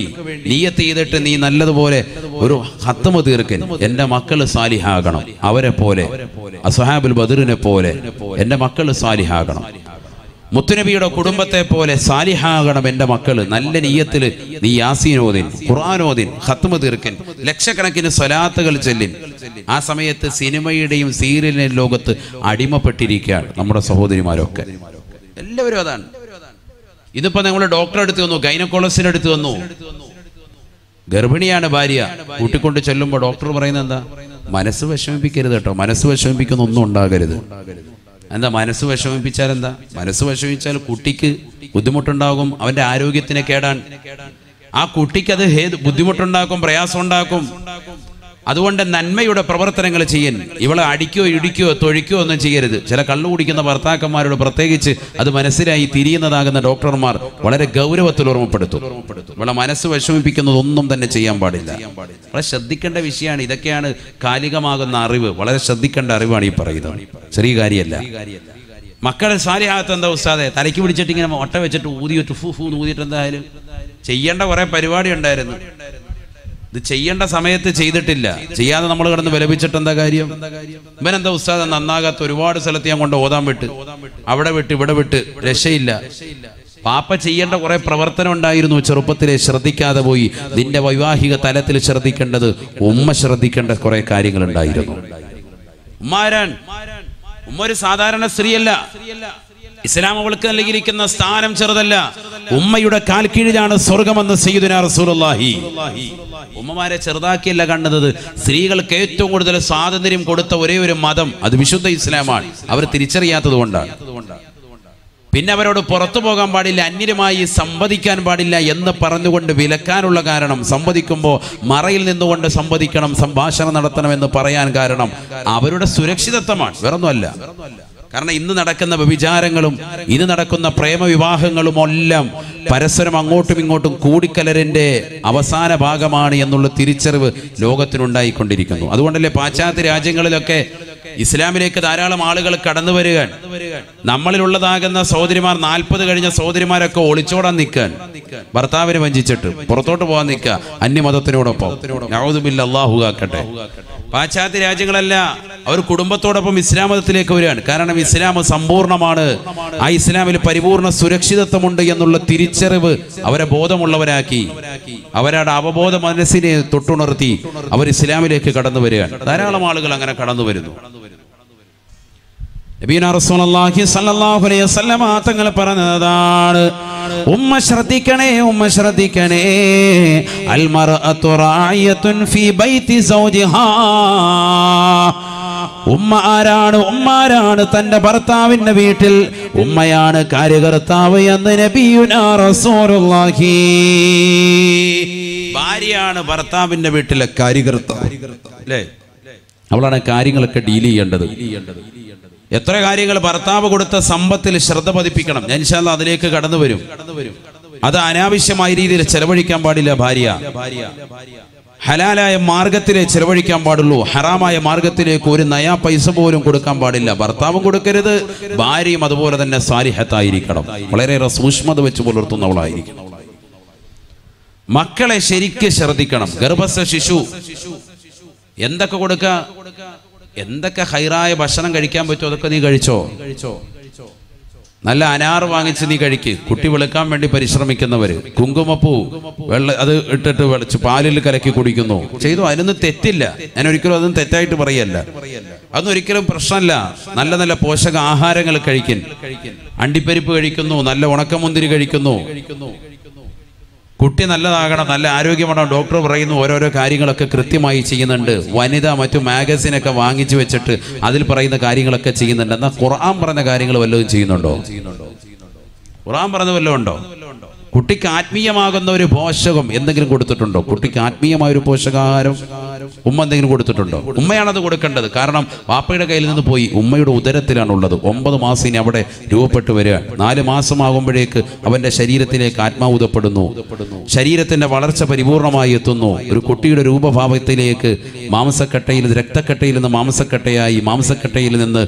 നിയ്യത്ത് ചെയ്തിട്ട് നീ നല്ലതുപോലെ ഒരു ഖത്മ് തീർക്കൻ. എന്റെ മക്കൾ സാലിഹാകണം, അവരെ പോലെ അസ്ഹാബുൽ ബദറിനെ പോലെ എന്റെ മക്കൾ സാലിഹാകണം, മുത്തുനബിയുടെ കുടുംബത്തെ പോലെ സാലിഹാകണം എന്റെ മക്കള്. നല്ല നിയ്യത്തിൽ നീ യാസീനോദിൻ, ഖുർആനോദിൻ, ഖത്മ് തീർക്കൻ, ലക്ഷക്കണക്കിന് സ്വലാത്തുകൾ ചൊല്ലിൻ. ആ സമയത്ത് സിനിമയുടെയും സീരിയലിന്റെയും ലോകത്ത് അടിമപ്പെട്ടിരിക്കുകയാണ് നമ്മുടെ സഹോദരിമാരൊക്കെ. എല്ലാവരും അതാണ്. ഇതിപ്പോ നിങ്ങൾ ഡോക്ടറെ അടുത്ത് വന്നു, ഗൈനക്കോളജിസ്റ്റിന്റെ അടുത്ത് വന്നു, ഗർഭിണിയാണ് ഭാര്യ, കൂട്ടിക്കൊണ്ട് ചെല്ലുമ്പോൾ ഡോക്ടർ പറയുന്നത് എന്താ? മനസ്സ് വിഷമിപ്പിക്കരുത് കേട്ടോ, മനസ്സ് വിഷമിപ്പിക്കുന്ന ഒന്നും ഉണ്ടാകരുത്. എന്താ മനസ്സ് വിഷമിപ്പിച്ചാൽ എന്താ? മനസ്സ് വിഷമിച്ചാൽ കുട്ടിക്ക് ബുദ്ധിമുട്ടുണ്ടാകും, അവന്റെ ആരോഗ്യത്തിന് കേടാൻ. ആ കുട്ടിക്ക് അത് ബുദ്ധിമുട്ടുണ്ടാക്കും, പ്രയാസം ഉണ്ടാക്കും. അതുകൊണ്ട് നന്മയുടെ പ്രവർത്തനങ്ങൾ ചെയ്യാൻ. ഇവളെ അടിക്കോ ഇടിക്കോ തൊഴിക്കോ ഒന്നും ചെയ്യരുത്. ചില കള്ളു കുടിക്കുന്ന ഭർത്താക്കന്മാരോട് പ്രത്യേകിച്ച് അത് മനസ്സിലായി തിരിയുന്നതാകുന്ന ഡോക്ടർമാർ വളരെ ഗൗരവത്തിൽ ഓർമ്മപ്പെടുത്തും. ഇവളെ മനസ്സ് വിഷമിപ്പിക്കുന്നതൊന്നും തന്നെ ചെയ്യാൻ പാടില്ല. വളരെ ശ്രദ്ധിക്കേണ്ട വിഷയമാണ്. ഇതൊക്കെയാണ് കാലികമാകുന്ന അറിവ്. വളരെ ശ്രദ്ധിക്കേണ്ട അറിവാണ് ഈ പറയുന്നത്, ചെറിയ കാര്യമല്ല. മക്കളെ സാലിഹാത്ത് എന്താ ഉസ്താദെ? തലയ്ക്ക് പിടിച്ചിട്ട് ഇങ്ങനെ ഒട്ട വെച്ചിട്ട് ഊതിയിട്ട് ഊതിയിട്ട് എന്തായാലും ചെയ്യേണ്ട കുറെ പരിപാടി ഉണ്ടായിരുന്നു. ഇത് ചെയ്യേണ്ട സമയത്ത് ചെയ്തിട്ടില്ല, ചെയ്യാതെ നമ്മൾ കിടന്ന് വിലപിച്ചിട്ട് എന്താ കാര്യം? ഇവനെന്താ ഉസ്താദ് നന്നാകാത്ത? ഒരുപാട് സ്ഥലത്ത് ഞാൻ കൊണ്ട് ഓതാൻ വിട്ട്, അവിടെ വിട്ട് ഇവിടെ വിട്ട്, രക്ഷയില്ല. പാപ്പ ചെയ്യേണ്ട കുറെ പ്രവർത്തനം ഉണ്ടായിരുന്നു, ചെറുപ്പത്തിലെ ശ്രദ്ധിക്കാതെ പോയി. നിന്റെ വൈവാഹിക തലത്തിൽ ശ്രദ്ധിക്കേണ്ടത്, ഉമ്മ ശ്രദ്ധിക്കേണ്ട കുറെ കാര്യങ്ങൾ ഉണ്ടായിരുന്നു. ഉമ്മ ഒരു സാധാരണ സ്ത്രീയല്ല. ഇസ്ലാം അവൾക്ക് നൽകിയിരിക്കുന്ന സ്ഥാനം ചെറുതല്ല. ഉമ്മയുടെ കാൽ കീഴിലാണ് സ്വർഗമെന്ന് സയ്യിദുനാ റസൂലുള്ളാഹി. ഉമ്മമാരെ ചെറുതാക്കിയല്ല കണ്ടത്. സ്ത്രീകൾക്ക് ഏറ്റവും കൂടുതൽ സ്വാതന്ത്ര്യം കൊടുത്ത ഒരേ ഒരു മതം അത് വിശുദ്ധ ഇസ്ലാമാണ്. അവർ തിരിച്ചറിയാത്തത് കൊണ്ടാണ്. പിന്നെ അവരോട് പുറത്തു പോകാൻ പാടില്ല, അന്യരുമായി സംവദിക്കാൻ പാടില്ല എന്ന് പറഞ്ഞുകൊണ്ട് വിലക്കാനുള്ള കാരണം, സംവദിക്കുമ്പോൾ മറയിൽ നിന്നുകൊണ്ട് സംവദിക്കണം, സംഭാഷണം നടത്തണമെന്ന് പറയാൻ കാരണം അവരുടെ സുരക്ഷിതത്വമാണ്, വേറൊന്നുമല്ല. കാരണം ഇന്ന് നടക്കുന്ന വ്യഭിചാരങ്ങളും ഇന്ന് നടക്കുന്ന പ്രേമവിവാഹങ്ങളും എല്ലാം പരസ്പരം അങ്ങോട്ടും ഇങ്ങോട്ടും കൂടിക്കലരിന്റെ അവസാന ഭാഗമാണ് എന്നുള്ള തിരിച്ചറിവ് ലോകത്തിനുണ്ടായിക്കൊണ്ടിരിക്കുന്നു. അതുകൊണ്ടല്ലേ പാശ്ചാത്യ രാജ്യങ്ങളിലൊക്കെ ഇസ്ലാമിലേക്ക് ധാരാളം ആളുകൾ കടന്നു വരികയാണ്. നമ്മളിലുള്ളതാകുന്ന സഹോദരിമാർ 40 കഴിഞ്ഞ സഹോദരിമാരൊക്കെ ഒളിച്ചോടാൻ നിൽക്കാൻ, ഭർത്താവിനെ വഞ്ചിച്ചിട്ട് പുറത്തോട്ട് പോകാൻ നിൽക്കുക അന്യമതത്തിനോടൊപ്പം. നഊദു ബില്ലാഹ്, അല്ലാഹു കാക്കട്ടെ. പാശ്ചാത്യ രാജ്യങ്ങളല്ല, അവർ കുടുംബത്തോടൊപ്പം ഇസ്ലാം മതത്തിലേക്ക് വരികയാണ്. കാരണം ഇസ്ലാം സമ്പൂർണ്ണമാണ്, ആ ഇസ്ലാമിൽ പരിപൂർണ സുരക്ഷിതത്വമുണ്ട് എന്നുള്ള തിരിച്ചറിവ് അവരെ ബോധമുള്ളവരാക്കി, അവരുടെ അവബോധ മനസ്സിനെ തൊട്ടുണർത്തി അവർ ഇസ്ലാമിലേക്ക് കടന്നു വരികയാണ്. ധാരാളം ആളുകൾ അങ്ങനെ കടന്നു വരുന്നു. നബിയുനാ റസൂലുള്ളാഹി സ്വല്ലല്ലാഹു അലൈഹി വസല്ലം തങ്ങൾ പറഞ്ഞതാണ്, ഉമ്മ ശ്രദ്ധിക്കണേ, ഉമ്മ ശ്രദ്ധിക്കണേ, അൽ മർഅതു റായിയത്തുൻ ഫീ ബൈതി സൗജിഹാ. ഉമ്മ ആരാണ്? ഉമ്മാരാണ് തന്റെ ഭർത്താവിന്റെ വീട്ടിൽ ഉമ്മയാണ് കാര്യകർത്താവ് എന്ന് നബിയുനാ റസൂലുള്ളാഹി. ഭാര്യയാണ് ഭർത്താവിന്റെ വീട്ടിലെ കാര്യകർത്താവ്, അല്ലേ? അവളാണ് കാര്യങ്ങളൊക്കെ ഡീൽ ചെയ്യേണ്ടത്. എത്ര കാര്യങ്ങൾ ഭർത്താവ് കൊടുത്ത സമ്പത്തിൽ ശ്രദ്ധ പതിപ്പിക്കണം. ഞാൻ ഇൻഷാ അല്ലാഹ് അതിലേക്ക് കടന്നു വരും. അത് അനാവശ്യമായ രീതിയിൽ ചെലവഴിക്കാൻ പാടില്ല. ഭാര്യ ഹലാലായ മാർഗത്തിലേ ചെലവഴിക്കാൻ പാടുള്ളൂ. ഹറാമായ മാർഗത്തിലേക്ക് ഒരു നയാ പൈസ പോലും കൊടുക്കാൻ പാടില്ല. ഭർത്താവും കൊടുക്കരുത്, ഭാര്യയും അതുപോലെ തന്നെ സാലിഹത്തായിരിക്കണം, വളരെയേറെ സൂക്ഷ്മത വെച്ച് പുലർത്തുന്നവളായിരിക്കണം. മക്കളെ ശരിക്ക് ശ്രദ്ധിക്കണം. ഗർഭസ്ഥ ശിശു എന്തൊക്കെ കൊടുക്ക, എന്തൊക്കെ ഹൈറായ ഭക്ഷണം കഴിക്കാൻ പറ്റുമോ അതൊക്കെ നീ കഴിച്ചോ. നല്ല അനാർ വാങ്ങിച്ച് നീ കഴിക്ക്. കുട്ടി വെളുക്കാൻ വേണ്ടി പരിശ്രമിക്കുന്നവര് കുങ്കുമപ്പൂ അത് ഇട്ടിട്ട് വെളിച്ച് പാലിൽ കലക്കി കുടിക്കുന്നു, ചെയ്തു, അതിനൊന്നും തെറ്റില്ല. ഞാൻ ഒരിക്കലും അതൊന്നും തെറ്റായിട്ട് പറയല്ല, അതൊന്നും ഒരിക്കലും പ്രശ്നമല്ല. നല്ല നല്ല പോഷക ആഹാരങ്ങൾ കഴിക്കും. അണ്ടിപ്പരിപ്പ് കഴിക്കുന്നു, നല്ല ഉണക്കമുന്തിരി കഴിക്കുന്നു. കുട്ടി നല്ലതാകണം, നല്ല ആരോഗ്യമാണോ ഡോക്ടർ പറയുന്നു. ഓരോരോ കാര്യങ്ങളൊക്കെ കൃത്യമായി ചെയ്യുന്നുണ്ട്. വനിത മറ്റു മാഗസിനൊക്കെ വാങ്ങിച്ചു വെച്ചിട്ട് അതിൽ പറയുന്ന കാര്യങ്ങളൊക്കെ ചെയ്യുന്നുണ്ട്. എന്നാൽ ഖുർആൻ പറഞ്ഞ കാര്യങ്ങൾ വല്ലതും ചെയ്യുന്നുണ്ടോ? ഖുർആൻ പറഞ്ഞ വല്ലതും ഉണ്ടോ? കുട്ടിക്ക് ആത്മീയമാകുന്ന ഒരു പോഷകം എന്തെങ്കിലും കൊടുത്തിട്ടുണ്ടോ? കുട്ടിക്ക് ആത്മീയമായ ഒരു പോഷകാഹാരം ഉമ്മ എന്തെങ്കിലും കൊടുത്തിട്ടുണ്ടോ? ഉമ്മയാണത് കൊടുക്കേണ്ടത്. കാരണം വാപ്പയുടെ കയ്യിൽ നിന്ന് പോയി, ഉമ്മയുടെ ഉദരത്തിലാണുള്ളത്. 9 മാസം ഇനി അവിടെ രൂപപ്പെട്ടു വരിക. 4 മാസമാകുമ്പോഴേക്ക് അവന്റെ ശരീരത്തിലേക്ക് ആത്മാവുതപ്പെടുന്നു. ശരീരത്തിന്റെ വളർച്ച പരിപൂർണമായി എത്തുന്നു. ഒരു കുട്ടിയുടെ രൂപഭാവത്തിലേക്ക് മാംസക്കട്ടയിൽ, രക്തക്കട്ടയിൽ നിന്ന് മാംസക്കട്ടയായി, മാംസക്കട്ടയിൽ നിന്ന്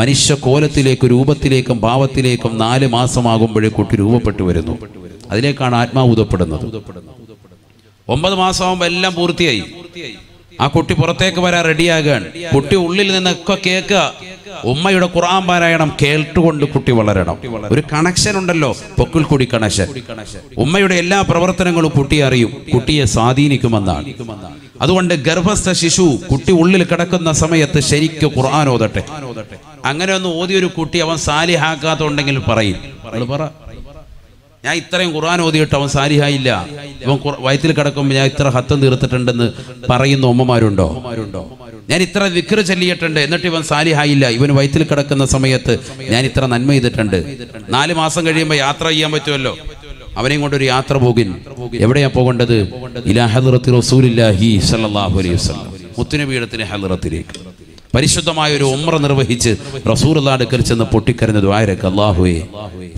മനുഷ്യ കോലത്തിലേക്ക്, രൂപത്തിലേക്കും ഭാവത്തിലേക്കും 4 മാസമാകുമ്പോഴേ കുട്ടി രൂപപ്പെട്ടു വരുന്നു. അതിലേക്കാണ് ആത്മാവുതപ്പെടുന്നത്. 9 മാസമാകുമ്പോൾ എല്ലാം പൂർത്തിയായി. ആ കുട്ടി പുറത്തേക്ക് വരാൻ റെഡിയാകാൻ. കുട്ടി ഉള്ളിൽ നിന്നൊക്കെ കേൾക്കുക. ഉമ്മയുടെ ഖുർആൻ പാരായണം കേട്ടുകൊണ്ട് കുട്ടി വളരണം. ഒരു കണക്ഷൻ ഉണ്ടല്ലോ, പൊക്കിൾ കൂടി കണക്ഷൻ. ഉമ്മയുടെ എല്ലാ പ്രവർത്തനങ്ങളും കുട്ടിയെ അറിയും, കുട്ടിയെ സ്വാധീനിക്കുമെന്നാണ്. അതുകൊണ്ട് ഗർഭസ്ഥ ശിശു കുട്ടി ഉള്ളിൽ കിടക്കുന്ന സമയത്ത് ശരിക്കും ഖുർആൻ ഓതട്ടെ. അങ്ങനെ ഒന്ന് ഓതിയൊരു കുട്ടി അവൻ സാലിഹാക്കാത്തുണ്ടെങ്കിൽ പറയും, പറ, ഞാൻ ഇത്രയും ഖുർആൻ ഓതിയിട്ട് അവൻ സാലിഹായില്ല, ഇവൻ വയറ്റിൽ കിടക്കുമ്പോൾ ഞാൻ ഇത്ര ഹത്തം തീർത്തിട്ടുണ്ടെന്ന് പറയുന്ന ഉമ്മമാരുണ്ടോ? ഞാൻ ഇത്ര ദിക്ർ ചൊല്ലിയിട്ടുണ്ട് എന്നിട്ട് ഇവൻ സാലിഹായില്ല, ഇവൻ വയറ്റിൽ കിടക്കുന്ന സമയത്ത് ഞാൻ ഇത്ര നന്മ ചെയ്തിട്ടുണ്ട്. 4 മാസം കഴിയുമ്പോൾ യാത്ര ചെയ്യാൻ പറ്റുമല്ലോ. അവനെയും കൊണ്ടൊരു യാത്ര പോകും. എവിടെയാ പോകേണ്ടത്? ഇലാ ഹദ്റത്തി റസൂലില്ലാഹി സ്വല്ലല്ലാഹു അലൈഹി വസല്ലം, മുത്തുനബിയുടെ ഹദ്റത്തിലേക്ക്. പരിശുദ്ധമായ ഒരു ഉംറ നിർവഹിച്ച് റസൂലുള്ളാഹിയുടെ അടുക്കൽ ചെന്ന് പൊട്ടിക്കരഞ്ഞ ദുആയിരക്ക്, അല്ലാഹുവേ,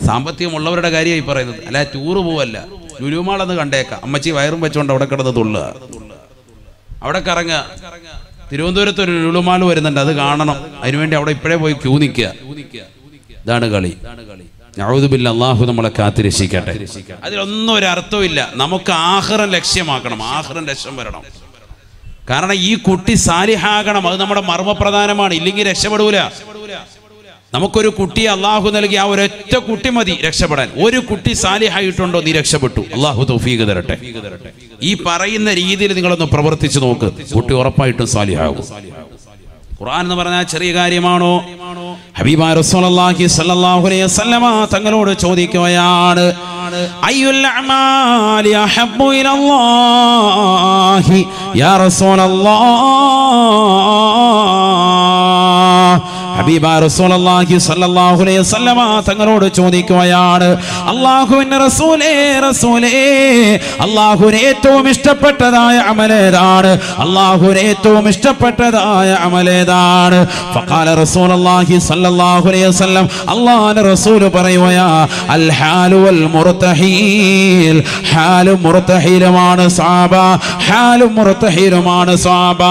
സാമ്പത്തികമുള്ളവരുടെ കാര്യമായി പറയുന്നത്, അല്ല ടൂറ് പോവല്ല. ലുലുമാളെന്ന് കണ്ടേക്കാം, അമ്മച്ചി വയറും വെച്ചുകൊണ്ട് അവിടെ കിടന്ന് തുള്ളുക, അവിടെ കറങ്ങുക. തിരുവനന്തപുരത്ത് ഒരു ലുലുമാൾ വരുന്നുണ്ട്, അത് കാണണം. അതിനുവേണ്ടി അവിടെ ഇപ്പോഴേ പോയി ക്യൂ നിൽക്കുക. ഇതാണ് കളി. നഊദു ബില്ലാഹ്, അല്ലാഹു നമ്മളെ കാത്തിരക്ഷിക്കട്ടെ. അതിലൊന്നും ഒരു അർത്ഥമില്ല. നമുക്ക് ആഖിറം ലക്ഷ്യമാക്കണം, ആഖിറം ലക്ഷ്യം വരണം. കാരണം ഈ കുട്ടി സാലിഹാകണം, അത് നമ്മുടെ മർമ്മപ്രധാനമാണ്. ഇല്ലെങ്കിൽ രക്ഷപ്പെടൂല. നമുക്കൊരു കുട്ടിയെ അള്ളാഹു നൽകി, ആ ഒരൊറ്റ കുട്ടി മതി രക്ഷപ്പെടാൻ. ഒരു കുട്ടി സാലിഹായിട്ടുണ്ടോ, നീ രക്ഷപ്പെട്ടു. അള്ളാഹു തൗഫീഖ് തരട്ടെ. ഈ പറയുന്ന രീതിയിൽ നിങ്ങളൊന്ന് പ്രവർത്തിച്ചു നോക്ക്, കുട്ടി ഉറപ്പായിട്ടും സാലിഹാകും. ഖുർആൻ എന്ന് പറഞ്ഞാൽ ചെറിയ കാര്യമാണോ? ഹബീബായ റസൂലുള്ളാഹി സ്വല്ലല്ലാഹു അലൈഹി വസല്ലമ തങ്ങളോട് ചോദിക്കുകയാണ്, അയ്യുൽ അഅമാലി അഹബ്ബു ഇലല്ലാഹി യാ റസൂലല്ലാഹ്. ഹബീബായ റസൂലുള്ളാഹി സ്വല്ലല്ലാഹു അലൈഹി വസല്ലമ തങ്ങളോട് ചോദിക്കുകയാണ്, അല്ലാഹുവിന്റെ റസൂലേ അല്ലാഹുവിന് ഏറ്റവും ഇഷ്ടപ്പെട്ടതായ അമലേതാണ്? അല്ലാഹുവിന് ഏറ്റവും ഇഷ്ടപ്പെട്ടതായ അമലേതാണ്? ഫഖാല റസൂലുള്ളാഹി സ്വല്ലല്ലാഹു അലൈഹി വസല്ലം, അല്ലാഹുവിന്റെ റസൂൽ പറയുകയാ, അൽ ഹാലു വൽ മുർതഹീൽ. ഹാലും മുർതഹീലുമാണ് സഹാബ, ഹാലും മുർതഹീലുമാണ് സഹാബ.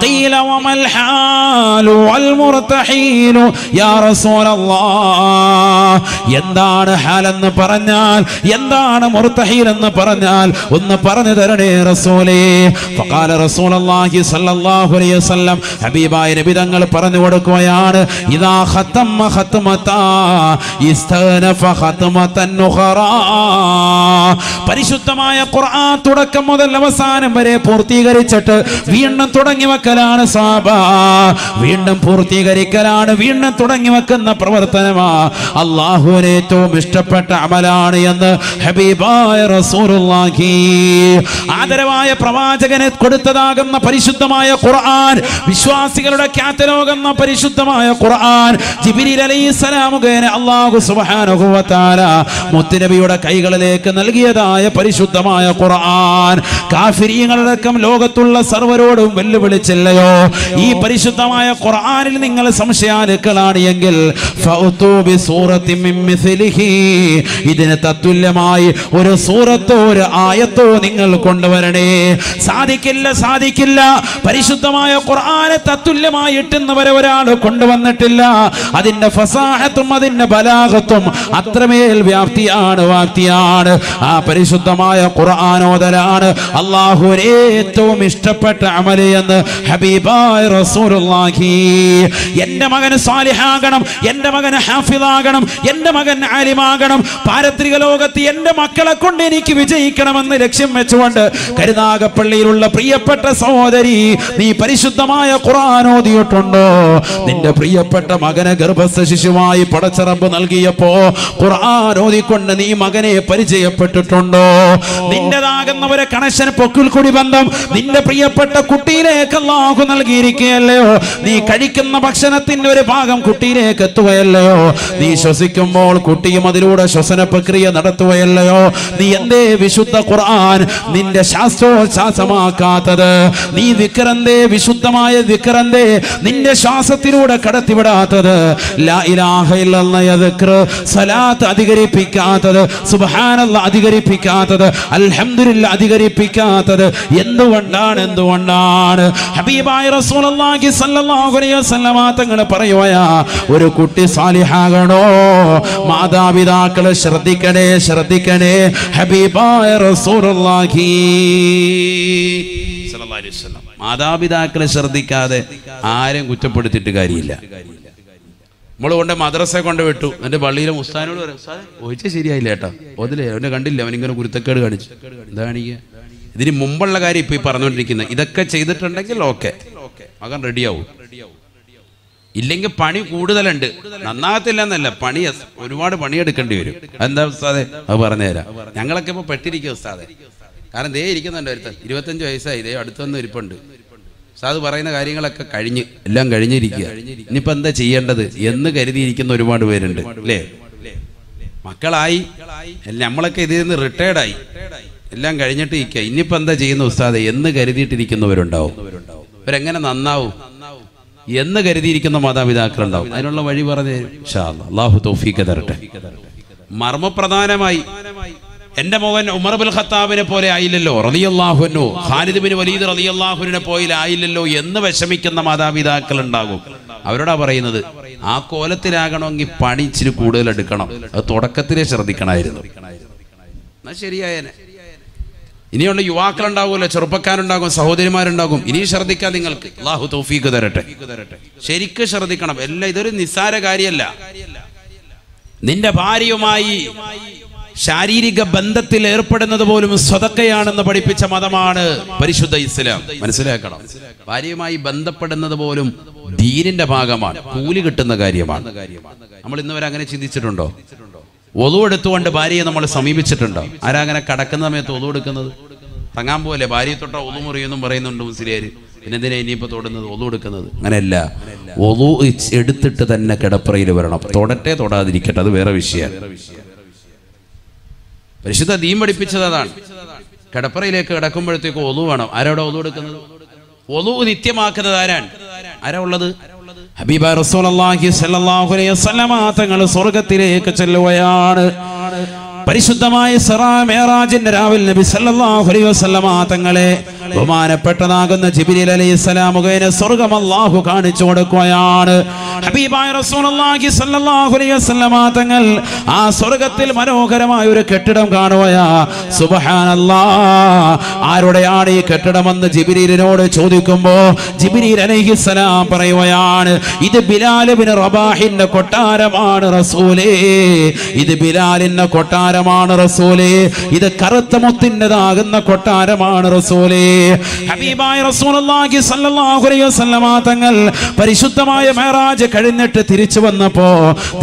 ഖീല വമൽ ഹാലു വൽ മുർതഹീലു യാ റസൂലല്ലാഹ്. എന്താണ് ഹാൽ എന്ന് പറഞ്ഞാൽ, എന്താണ് മുർതഹീൽ എന്ന് പറഞ്ഞാൽ ഒന്ന് പറഞ്ഞു തരണേ റസൂലേ. ഫഖാല റസൂലുള്ളാഹി സ്വല്ലല്ലാഹു അലൈഹി വസല്ലം, ഹബീബായ നബി തങ്ങൾ പറഞ്ഞു കൊടുക്കുകയാണ്, ഇദാ ഖതമ ഖത്മത ഇസ്തനഫ ഖത്മതൻ ഉഖറാ. പരിശുദ്ധമായ ഖുർആൻ തുടക്കം മുതൽ അവസാനം വരെ പൂർത്തീകരിച്ചിട്ട് വീണ്ടും തുടങ്ങി വെക്കലാണ് സഹാബ, വീണ്ടും പൂർത്തീകരിക്കലാണ്, വീണ്ടും തുടങ്ങി വെക്കുന്ന പ്രവർത്തനമാ അല്ലാഹുവിന് ഏറ്റവും ഇഷ്ടപ്പെട്ട അമലാണ് എന്ന് ഹബീബായ റസൂലുള്ളാഹി. ആദരവായ പ്രവാചകനെ കൊടുത്തതാകുന്ന പരിശുദ്ധമായ ഖുർആൻ, വിശ്വാസികളുടെ കാറ്റലോഗ് എന്ന പരിശുദ്ധമായ ഖുർആൻ ജിബ്രീൽ അലൈഹിസ്സലാം മുഖേന അല്ലാഹു സുബ്ഹാനഹു വ തആല മുത്തുനബിയുടെ കൈകളിലേക്ക് നൽകിയതായ പരിശുദ്ധമായ ഖുർആൻ കാഫിരീങ്ങളടക്കം ലോകത്തുള്ള സർവരോടും വെല്ലുവിളിച്ചില്ലയോ, ഈ പരിശുദ്ധമായ ഖുർആനിൽ നിങ്ങൾ സംശയാലുക്കളാണ് എങ്കിൽ ഫൗതു ബിസൂറത്തിൻ മിൻ മിസ്ലിഹി, ഇതിന് തത്തുല്യമായി ഒരു സൂറത്തോ ഒരു ആയത്തോ നിങ്ങൾ കൊണ്ടുവരണേ. സാധിക്കില്ല. പരിശുദ്ധമായ ഖുർആനെ തത്തുല്യമായി ഇട്ടുന്നവരെ ഒരാൾ കൊണ്ടുവന്നിട്ടില്ല. അതിന്റെ ഫസാഹത്തും അതിന്റെ ബലാഗത്തും അത്രമേൽ വ്യാപ്തിയാണ്. ആ പരിശുദ്ധമായ ഖുർആനോദലാണ് അല്ലാഹുവിന് ഏറ്റവും ഇഷ്ടപ്പെട്ട അമല് എന്ന് ഹബീബായ റസൂലുള്ളാഹി. എന്റെ മകൻ സാലിഹാകണം, എന്റെ മകൻ ഹാഫിളാകണം, എന്റെ മകൻ ആലിമാകണം, പാരത്രിക ലോകത്ത് എന്റെ മക്കളെ കൊണ്ട് എനിക്ക് വിജയിക്കണമെന്ന് ലക്ഷ്യം വെച്ചുകൊണ്ട് കരുനാഗപ്പള്ളിയിലുള്ള പ്രിയപ്പെട്ട സഹോദരി, നീ പരിശുദ്ധമായ ഖുർആൻ ഓതിയിട്ടുണ്ടോ? നിന്റെ പ്രിയപ്പെട്ട മകനെ ഗർഭസ്ഥ ശിശുവായി പടച്ചറബ് നൽകിയപ്പോ ഖുർആൻ ഓതിക്കൊണ്ട് നീ മകനെ പരിചയപ്പെട്ടിട്ടുണ്ടോ? നിന്റേതാകുന്ന ഒരു കണക്ഷൻ, പൊക്കിൽ കുടി ബന്ധം നിന്റെ പ്രിയപ്പെട്ട കുട്ടിയിലേക്ക് അല്ലാഹു നൽകിയിരിക്കുകയല്ലയോ? നീ കഴിക്കുന്ന ഭക്ഷണത്തിന്റെ ഒരു ഭാഗം കുട്ടിയിലേക്ക് എത്തുകയല്ലയോ? നീ ശ്വസിക്കുമ്പോൾ കുട്ടിയും അതിലൂടെ ശ്വസന പ്രക്രിയ നടത്തുകയല്ലയോ? നീ എന്തേ വിശുദ്ധ ഖുർആൻ നിന്റെ ശ്വാസോച്ഛ്വാസമാക്കാത്തത്? നീ ദിക്റന്തേ, വിശുദ്ധമായ ദിക്റന്തേ നിന്റെ ശ്വാസത്തിലൂടെ കടത്തിവിടാത്തത്? ലാ ഇലാഹ ഇല്ലല്ലാഹ് ദിക്ർ, സലാത്ത് അധികരിപ്പിക്കാത്തത്, സുബ്ഹാനല്ലാഹ് അധികരിപ്പിക്കാത്തത്, അൽഹംദുലില്ലാഹ് അധികരിപ്പിക്കാത്തത് എന്തുകൊണ്ടാണ്? ഹബീബായ റസൂലുള്ളാഹി സ്വല്ലല്ലാഹു അലൈഹി വസല്ലം തങ്ങൾ പറയുകയാ, ഒരു കുട്ടി സാലിഹാകണോ, മാതാപിതാക്കൾ ശ്രദ്ധിക്കണേ. ഹബീബായ റസൂലുള്ളാഹി സ്വല്ലല്ലാഹു അലൈഹി വസല്ലം മാതാപിതാക്കളെ ശ്രദ്ധിക്കാതെ ആരും കുറ്റപ്പെടുത്തിയിട്ട് കാര്യമില്ല. നമ്മൾ കൊണ്ട് മദ്രസയെ കൊണ്ട് വിട്ടു, എൻ്റെ പള്ളിയിലെ ഉസ്താദിനോട് പറയും, ഉസ്താദേ ഒഴിച്ച ശരിയായില്ല കേട്ടോ, ഒതിലേ അവനെ കണ്ടില്ല, അവനിങ്ങനെ കുരുത്തക്കേട് കാണിച്ചു. എന്താ കാണിക്കുക? ഇതിന് മുമ്പുള്ള കാര്യം ഇപ്പൊ ഈ പറഞ്ഞുകൊണ്ടിരിക്കുന്നത്, ഇതൊക്കെ ചെയ്തിട്ടുണ്ടെങ്കിൽ ഓക്കെ, മകൻ റെഡിയാവും. ഇല്ലെങ്കിൽ പണി കൂടുതലുണ്ട്, നന്നാകത്തില്ല എന്നല്ല, പണി ഒരുപാട് പണിയെടുക്കേണ്ടി വരും. എന്താ ഉസ്താദേ? അത് പറഞ്ഞുതരാം. ഞങ്ങളൊക്കെ ഇപ്പൊ പെട്ടിരിക്കും ഉസ്താദേ, കാരണം ദേ ഇരിക്കുന്നുണ്ട് ഒരുത്തൻ, 25 വയസ്സായി, ദേ അടുത്തൊന്നും ഇരിപ്പുണ്ട്. ഉസ്താദ് പറയുന്ന കാര്യങ്ങളൊക്കെ എല്ലാം കഴിഞ്ഞിരിക്കുക, ഇനിയിപ്പോൾ എന്താ ചെയ്യേണ്ടത് എന്ന് കരുതിയിരിക്കുന്ന ഒരുപാട് പേരുണ്ട് അല്ലേ? മക്കളായി, നമ്മളൊക്കെ ഇതിൽ നിന്ന് റിട്ടയർഡായി, എല്ലാം കഴിഞ്ഞിട്ട് ഇരിക്കുക, ഇനിയിപ്പോൾ എന്താ ചെയ്യുന്ന ഉസ്താദ് എന്ന് കരുതിയിട്ടിരിക്കുന്നവരുണ്ടാവും. അവരെങ്ങനെ നന്നാവും എന്ന് കരുതിയിരിക്കുന്ന മാതാപിതാക്കളുണ്ടാവും. അതിനുള്ള വഴി പറഞ്ഞു തരും ഇൻഷാ അല്ലാഹ്. അല്ലാഹു തൗഫീഖ് തരട്ടെ. മർമ്മപ്രധാനമായി എന്റെ മകൻ ഉമർ ഇബ്നുൽ ഖത്താബിനെ പോലെ ആയില്ലല്ലോ റളിയല്ലാഹു അൻഹു, ഖാലിദ് ബിൻ വലീദ് റളിയല്ലാഹുവിനെ പോലെ ആയില്ലല്ലോ എന്ന് വിഷമിക്കുന്ന മാതാപിതാക്കൾ ഉണ്ടാകും. അവരോടാ പറയുന്നത്, ആ കോലത്തിലാകണമെങ്കിൽ പണി ഇച്ചിരി കൂടുതൽ എടുക്കണം, അത് തുടക്കത്തിലേ ശ്രദ്ധിക്കണമായിരുന്നു. എന്നാ ശരിയായനെ. ഇനിയുള്ള യുവാക്കളുണ്ടാകുമല്ലോ, ചെറുപ്പക്കാരുണ്ടാകും, സഹോദരിമാരുണ്ടാകും, ഇനിയും ശ്രദ്ധിക്കാൻ നിങ്ങൾക്ക് അല്ലാഹു തൗഫീഖ് തരട്ടെ. ശരിക്കും ശ്രദ്ധിക്കണം. എല്ലാം ഇതൊരു നിസ്സാര കാര്യമല്ല. നിന്റെ ഭാര്യയുമായി ശാരീരിക ബന്ധത്തിൽ ഏർപ്പെടുന്നത് പോലും സ്വതക്കയാണെന്ന് പഠിപ്പിച്ച മതമാണ് പരിശുദ്ധ ഇസ്ലാം. മനസ്സിലാക്കണം. ഭാര്യയുമായി ബന്ധപ്പെടുന്നത് പോലും ദീനിന്റെ ഭാഗമാണ്, കൂലി കിട്ടുന്ന കാര്യമാണ്. നമ്മൾ ഇന്ന് വരെ അങ്ങനെ ചിന്തിച്ചിട്ടുണ്ടോ? ഒളു എടുത്തുകൊണ്ട് ഭാര്യയെ നമ്മൾ സമീപിച്ചിട്ടുണ്ടോ? ആരാ അങ്ങനെ കടക്കുന്ന സമയത്ത് ഒളു എടുക്കുന്നത്? തങ്ങാൻ പോലെ ഭാര്യയെ തൊട്ട ഒളു മുറിയെന്നും പറയുന്നുണ്ട് മുസ്ലിയാർ. പിന്നെ എന്തിനാ ഇനിയിപ്പോൾ തൊടുന്നത്, ഒളു എടുക്കുന്നത്? അങ്ങനെയല്ല. ഒളു എടുത്തിട്ട് തന്നെ കിടപ്പറയിൽ വരണം. തൊടട്ടെ തൊടാതിരിക്കട്ടെ, അത് വേറെ വിഷയമാണ്. പരിശുദ്ധ ദീൻ പഠിപ്പിച്ചത് അതാണ്. കിടപ്പറയിലേക്ക് കിടക്കുമ്പോഴത്തേക്ക് ഒളു വേണം. ആരോടെ ഒളു എടുക്കുന്നത്? ഒളു നിത്യമാക്കുന്നത് ആരാ ഉള്ളത്? ഹബീബ റസൂലുള്ളാഹി സ്വല്ലല്ലാഹു അലൈഹി വസല്ലമ തങ്ങൾ സ്വർഗ്ഗത്തിലേക്ക് ചെല്ലുകയാണ്. പരിശുദ്ധമായ ഇസ്റാ മിഅ്റാജിന്റെ രാവിൽ നബി സല്ലല്ലാഹു അലൈഹി വസല്ലമ തങ്ങളെ ബഹുമാനപ്പെട്ടതാകുന്ന ജിബ്രീൽ അലൈഹിസ്സലാം മുഖേന സ്വർഗ്ഗം അല്ലാഹു കാണിച്ചു കൊടുക്കുകയാണ്. ഹബീബായ റസൂലുള്ളാഹി സ്വല്ലല്ലാഹു അലൈഹി വസല്ലമ തങ്ങൾ ആ സ്വർഗ്ഗത്തിൽ മനോഹരമായ ഒരു കെട്ടിടം കാണുകയാ. സുബ്ഹാനല്ലാഹ്, ആരുടെയാണ് ഈ കെട്ടിടമെന്ന് ജിബ്രീലിനോട് ചോദിക്കുമ്പോൾ ജിബ്രീൽ അലൈഹിസ്സലാം പറയുകയാണ്, ഇത് ബിലാൽ ഇബ്നു റബാഹിന്റെ കൊട്ടാരമാണ് റസൂലേ, ഇത് ബിലാലിന്റെ കൊട്ടാരമാണ് റസൂലേ, ഇത് കറുത്ത മുത്തിൻ്റെതാകുന്ന കൊട്ടാരമാണ് റസൂലേ. ഹബീബായ റസൂലുള്ളാഹി സ്വല്ലല്ലാഹു അലൈഹി വസല്ലമ തങ്ങൾ പരിശുദ്ധമായ മിഅ്റാജ് കഴിഞ്ഞിട്ട് തിരിച്ചു വന്നപ്പോ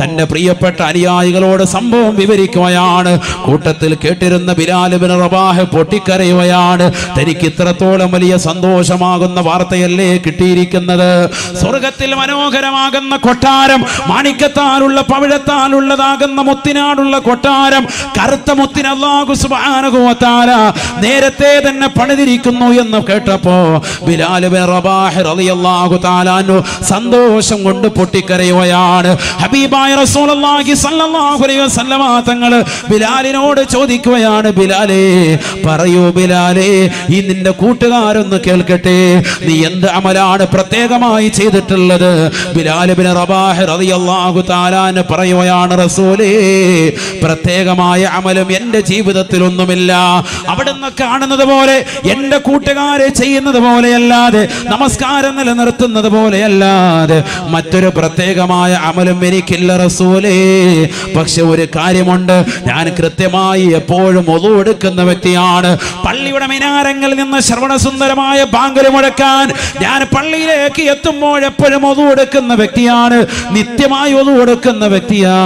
തന്റെ പ്രിയപ്പെട്ട അനുയായികളോട് സംഭവം വിവരിക്കുകയാണ്. കൂട്ടത്തിൽ കേട്ടിരുന്ന ബിലാൽ ഇബ്നു റബാഹ് പൊട്ടിക്കരയുകയാണ്. തനിക്ക് ഇത്രത്തോളം വലിയ സന്തോഷമാകുന്ന വാർത്തയല്ലേ കിട്ടിയിരിക്കുന്നത്. സ്വർഗത്തിൽ മനോഹരമാകുന്ന കൊട്ടാരം, മാണിക്യത്താലുള്ള പവിഴത്താലുള്ളതാകുന്ന മുത്തിനാടുള്ള കൊട്ടാരം, കറുത്ത മുത്തിന് അല്ലാഹു സുബ്ഹാനഹു വ തആല നേരത്തെ തന്നെ പണിതിരിക്കുന്നു എന്ന് കേട്ടപ്പോ ബിലാൽ ഇബ്നു റബാഹ് റളിയല്ലാഹു തആല അൻഹു സന്തോഷം കൊണ്ട് പൊട്ടിക്കരയുകയാണ്. ഹബീബായ റസൂലുള്ളാഹി സ്വല്ലല്ലാഹു അലൈഹി വസല്ലമ തങ്ങൾ ബിലാലിനോട് ചോദിക്കുകയാണ്, ബിലാലേ പറയൂ ബിലാലേ, ഈ നിന്റെ കൂട്ടുകാരൊന്ന് കേൾക്കട്ടെ, നീ എന്ത് അമലാണ് പ്രത്യേകമായി ചെയ്തിട്ടുള്ളത്? ബിലാൽ ഇബ്നു റബാഹ് റളിയല്ലാഹു തആല അൻഹു പറയുകയാണ്, റസൂലേ പ്രത്യേകമായ അമലും എൻ്റെ ജീവിതത്തിൽ ഒന്നുമില്ല. അവിടുന്ന് കാണുന്നത് പോലെ എൻ്റെ കൂട്ടുകാരെ ചെയ്യുന്നത് പോലെയല്ലാതെ, നമസ്കാരം നിലനിർത്തുന്നത് പോലെയല്ലാതെ മറ്റൊരു പ്രത്യേകമായ അമലും എനിക്കില്ല റസൂലേ. പക്ഷെ ഒരു കാര്യമുണ്ട്, ഞാൻ കൃത്യമായി എപ്പോഴും ഒളു എടുക്കുന്ന വ്യക്തിയാണ്. പള്ളിയുടെ മിനാരങ്ങളിൽ നിന്ന് ശ്രവണസുന്ദരമായ ബാങ്ക് മുഴക്കാൻ ഞാൻ പള്ളിയിലേക്ക് എത്തുമ്പോൾ എപ്പോഴും ഒളു എടുക്കുന്ന വ്യക്തിയാണ്, നിത്യമായി ഒളു എടുക്കുന്ന വ്യക്തിയാ.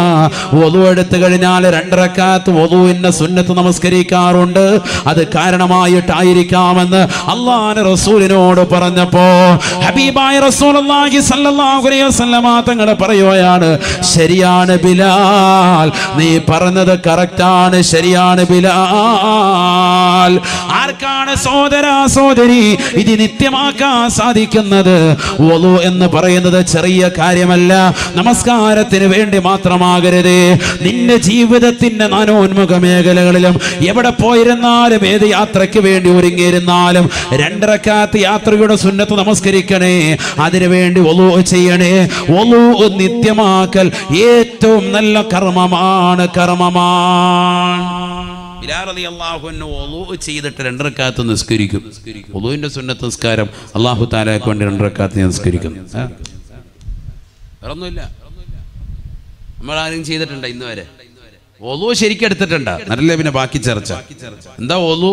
ഒളു എടുത്തു കഴിഞ്ഞാൽ 2 റക്അത്ത് ഒളുവിന്റെ സുന്നത്ത് നമസ്കരിക്കാറുണ്ട്. അത് കാരണമായിട്ടായിരിക്കാമെന്ന് അല്ലാഹുവിന്റെ റസൂലിനോട് പറഞ്ഞപ്പോ ഹബീബായ റസൂലുള്ളാഹി സ്വല്ലല്ലാഹു അലൈഹി വസല്ലമ തങ്ങൾ പറയുകയാണ്, ശരിയാണ് ബിലാൽ, നീ പറഞ്ഞത് കറക്റ്റാണ്, ശരിയാണ് ബിലാൽ. ആർക്കാണ് സഹോദരാ സഹോദരി ഇത് നിത്യമാക്കാൻ സാധിക്കുന്നത്? ഒളു എന്ന് പറയുന്നത് ചെറിയ കാര്യമല്ല. നമസ്കാരത്തിന് വേണ്ടി മാത്രമാകരുത്. നിന്റെ ജീവിതത്തിന്റെ നാനോന്മുഖ മേഖലകളിലും എവിടെ പോയിരുന്നാലും, ഏത് യാത്രയ്ക്ക് വേണ്ടി ഒരുങ്ങിയിരുന്നാലും 2 റക്അത്ത് യാത്രയുടെ സുന്നത്ത് നമസ്കരിക്കണേ. അതിനുവേണ്ടി ഒളു ചെയ്യണേ. ഒളു നിത്യമാക്കൽ ഏറ്റവും നല്ല കർമ്മമാണ്. ബിലാൽ റളിയല്ലാഹു അൻഹു ഒളു ചെയ്തിട്ട് 2 റക്അത്ത് നിസ്കരിക്കും. ഒളുവിന്റെ സുന്നത്ത് നിസ്കാരം അല്ലാഹു തആലയ്ക്ക് വേണ്ടി 2 റക്അത്ത് നിസ്കരിക്കും. വേറൊന്നുമില്ല. നമ്മൾ ആരും ചെയ്തിട്ടുണ്ടോ ഇന്ന് വരെ? ഒളു ശരിക്കും എടുത്തിട്ടുണ്ടോ? നല്ല പിന്നെ ബാക്കി ചർച്ച. എന്താ ഒളു?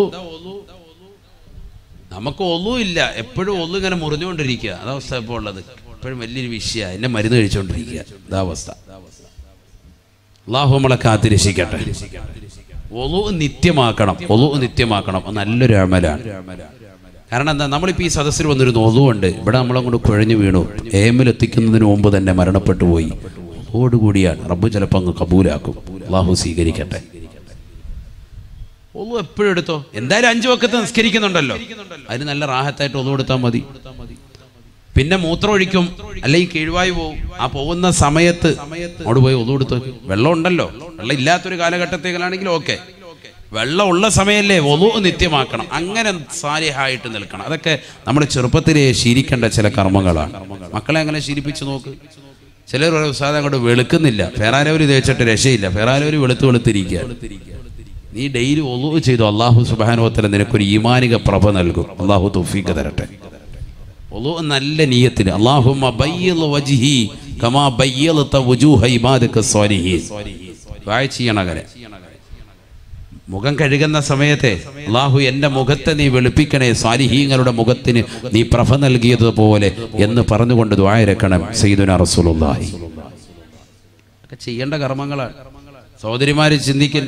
നമുക്ക് ഒളു ഇല്ല. എപ്പോഴും ഒളു ഇങ്ങനെ മുറിഞ്ഞുകൊണ്ടിരിക്കുക. അതവസ്ഥ ഇപ്പോൾ ഉള്ളത്. എപ്പോഴും വലിയൊരു വിഷയമാണ്. എന്നെ മരുന്ന് കഴിച്ചുകൊണ്ടിരിക്കുക. അതാവസ്ഥ. അല്ലാഹു നമ്മളെ കാത്തിരക്ഷിക്കട്ടെ. ഒളു നിത്യമാക്കണം. ഒളു നിത്യമാക്കണം. നല്ലൊരു അമലാണ്. കാരണം എന്താ, നമ്മളിപ്പോൾ ഈ സദസ്സിൽ വന്നിരുന്നു ഒളുവുണ്ട്. ഇവിടെ നമ്മളങ്ങോട്ട് കുഴഞ്ഞു വീണു. എത്തുന്നതിന് മുമ്പ് തന്നെ മരണപ്പെട്ടു പോയി. ഓടുകൂടിയാണ് റബ്ബ് ചിലപ്പോൾ അങ്ങ് കബൂലാക്കും. അല്ലാഹു സ്വീകരിക്കട്ടെ. ഒളു എപ്പോഴും എടുത്തോ. എന്തായാലും 5 വഖത്ത് നിസ്കരിക്കുന്നുണ്ടല്ലോ, അതിന് നല്ല റാഹത്തായിട്ട് ഒളു എടുത്താൽ മതി. പിന്നെ മൂത്രം ഒഴിക്കും, അല്ലെങ്കിൽ കീഴ്വായു പോവും. ആ പോകുന്ന സമയത്ത് അവിടെ പോയി ഒളു എടുത്തോ. വെള്ളം ഉണ്ടല്ലോ. വെള്ളം ഇല്ലാത്തൊരു കാലഘട്ടത്തേക്കാണെങ്കിൽ ഓക്കെ. വെള്ളം ഉള്ള സമയമല്ലേ ഒളു നിത്യമാക്കണം. അങ്ങനെ സാലിഹായിട്ട് നിൽക്കണം. അതൊക്കെ നമ്മുടെ ചെറുപ്പത്തിലെ ശീലിക്കേണ്ട ചില കർമ്മങ്ങളാണ്. മക്കളെ അങ്ങനെ ശീലിപ്പിച്ച് നോക്ക്. ചിലർ ഉസ്താദ് അങ്ങോട്ട് വെളുക്കുന്നില്ല, ഫെറാനവര് തേച്ചിട്ട് രക്ഷയില്ല, ഫെറാനവര് വെളുത്തിരിക്കുക. നീ ഡെയിലി ഒളു ചെയ്തു, അല്ലാഹു സുബ്ഹാനഹു വ തആല നിനക്കൊരു ഈമാനിക പ്രഭ നൽകും. അല്ലാഹു തൗഫീഖ് തരട്ടെ. ഒളു നല്ല നിയ്യത്തിന് അല്ലാഹുമ്മ ബയ്യിദ് വജ്ഹി കമാ ബയ്യദ്ത വുജൂഹ ഇബാദിക സ്വാലിഹീൻ ദുആ ചെയ്യണം. അങ്ങനെ മുഖം കഴുകുന്ന സമയത്തെ അല്ലാഹു എൻ്റെ മുഖത്തെ നീ വെളുപ്പിക്കണേ, സ്വാലിഹീങ്ങളുടെ മുഖത്തിന് നീ പ്രഭ നൽകിയതുപോലെ എന്ന് പറഞ്ഞുകൊണ്ട് ദുആ ഇരക്കണം സയ്യിദുനാ റസൂലുള്ളാഹി. ഒക്കെ ചെയ്യേണ്ട കർമ്മങ്ങളാണ്. സഹോദരിമാര് ചിന്തിക്കൽ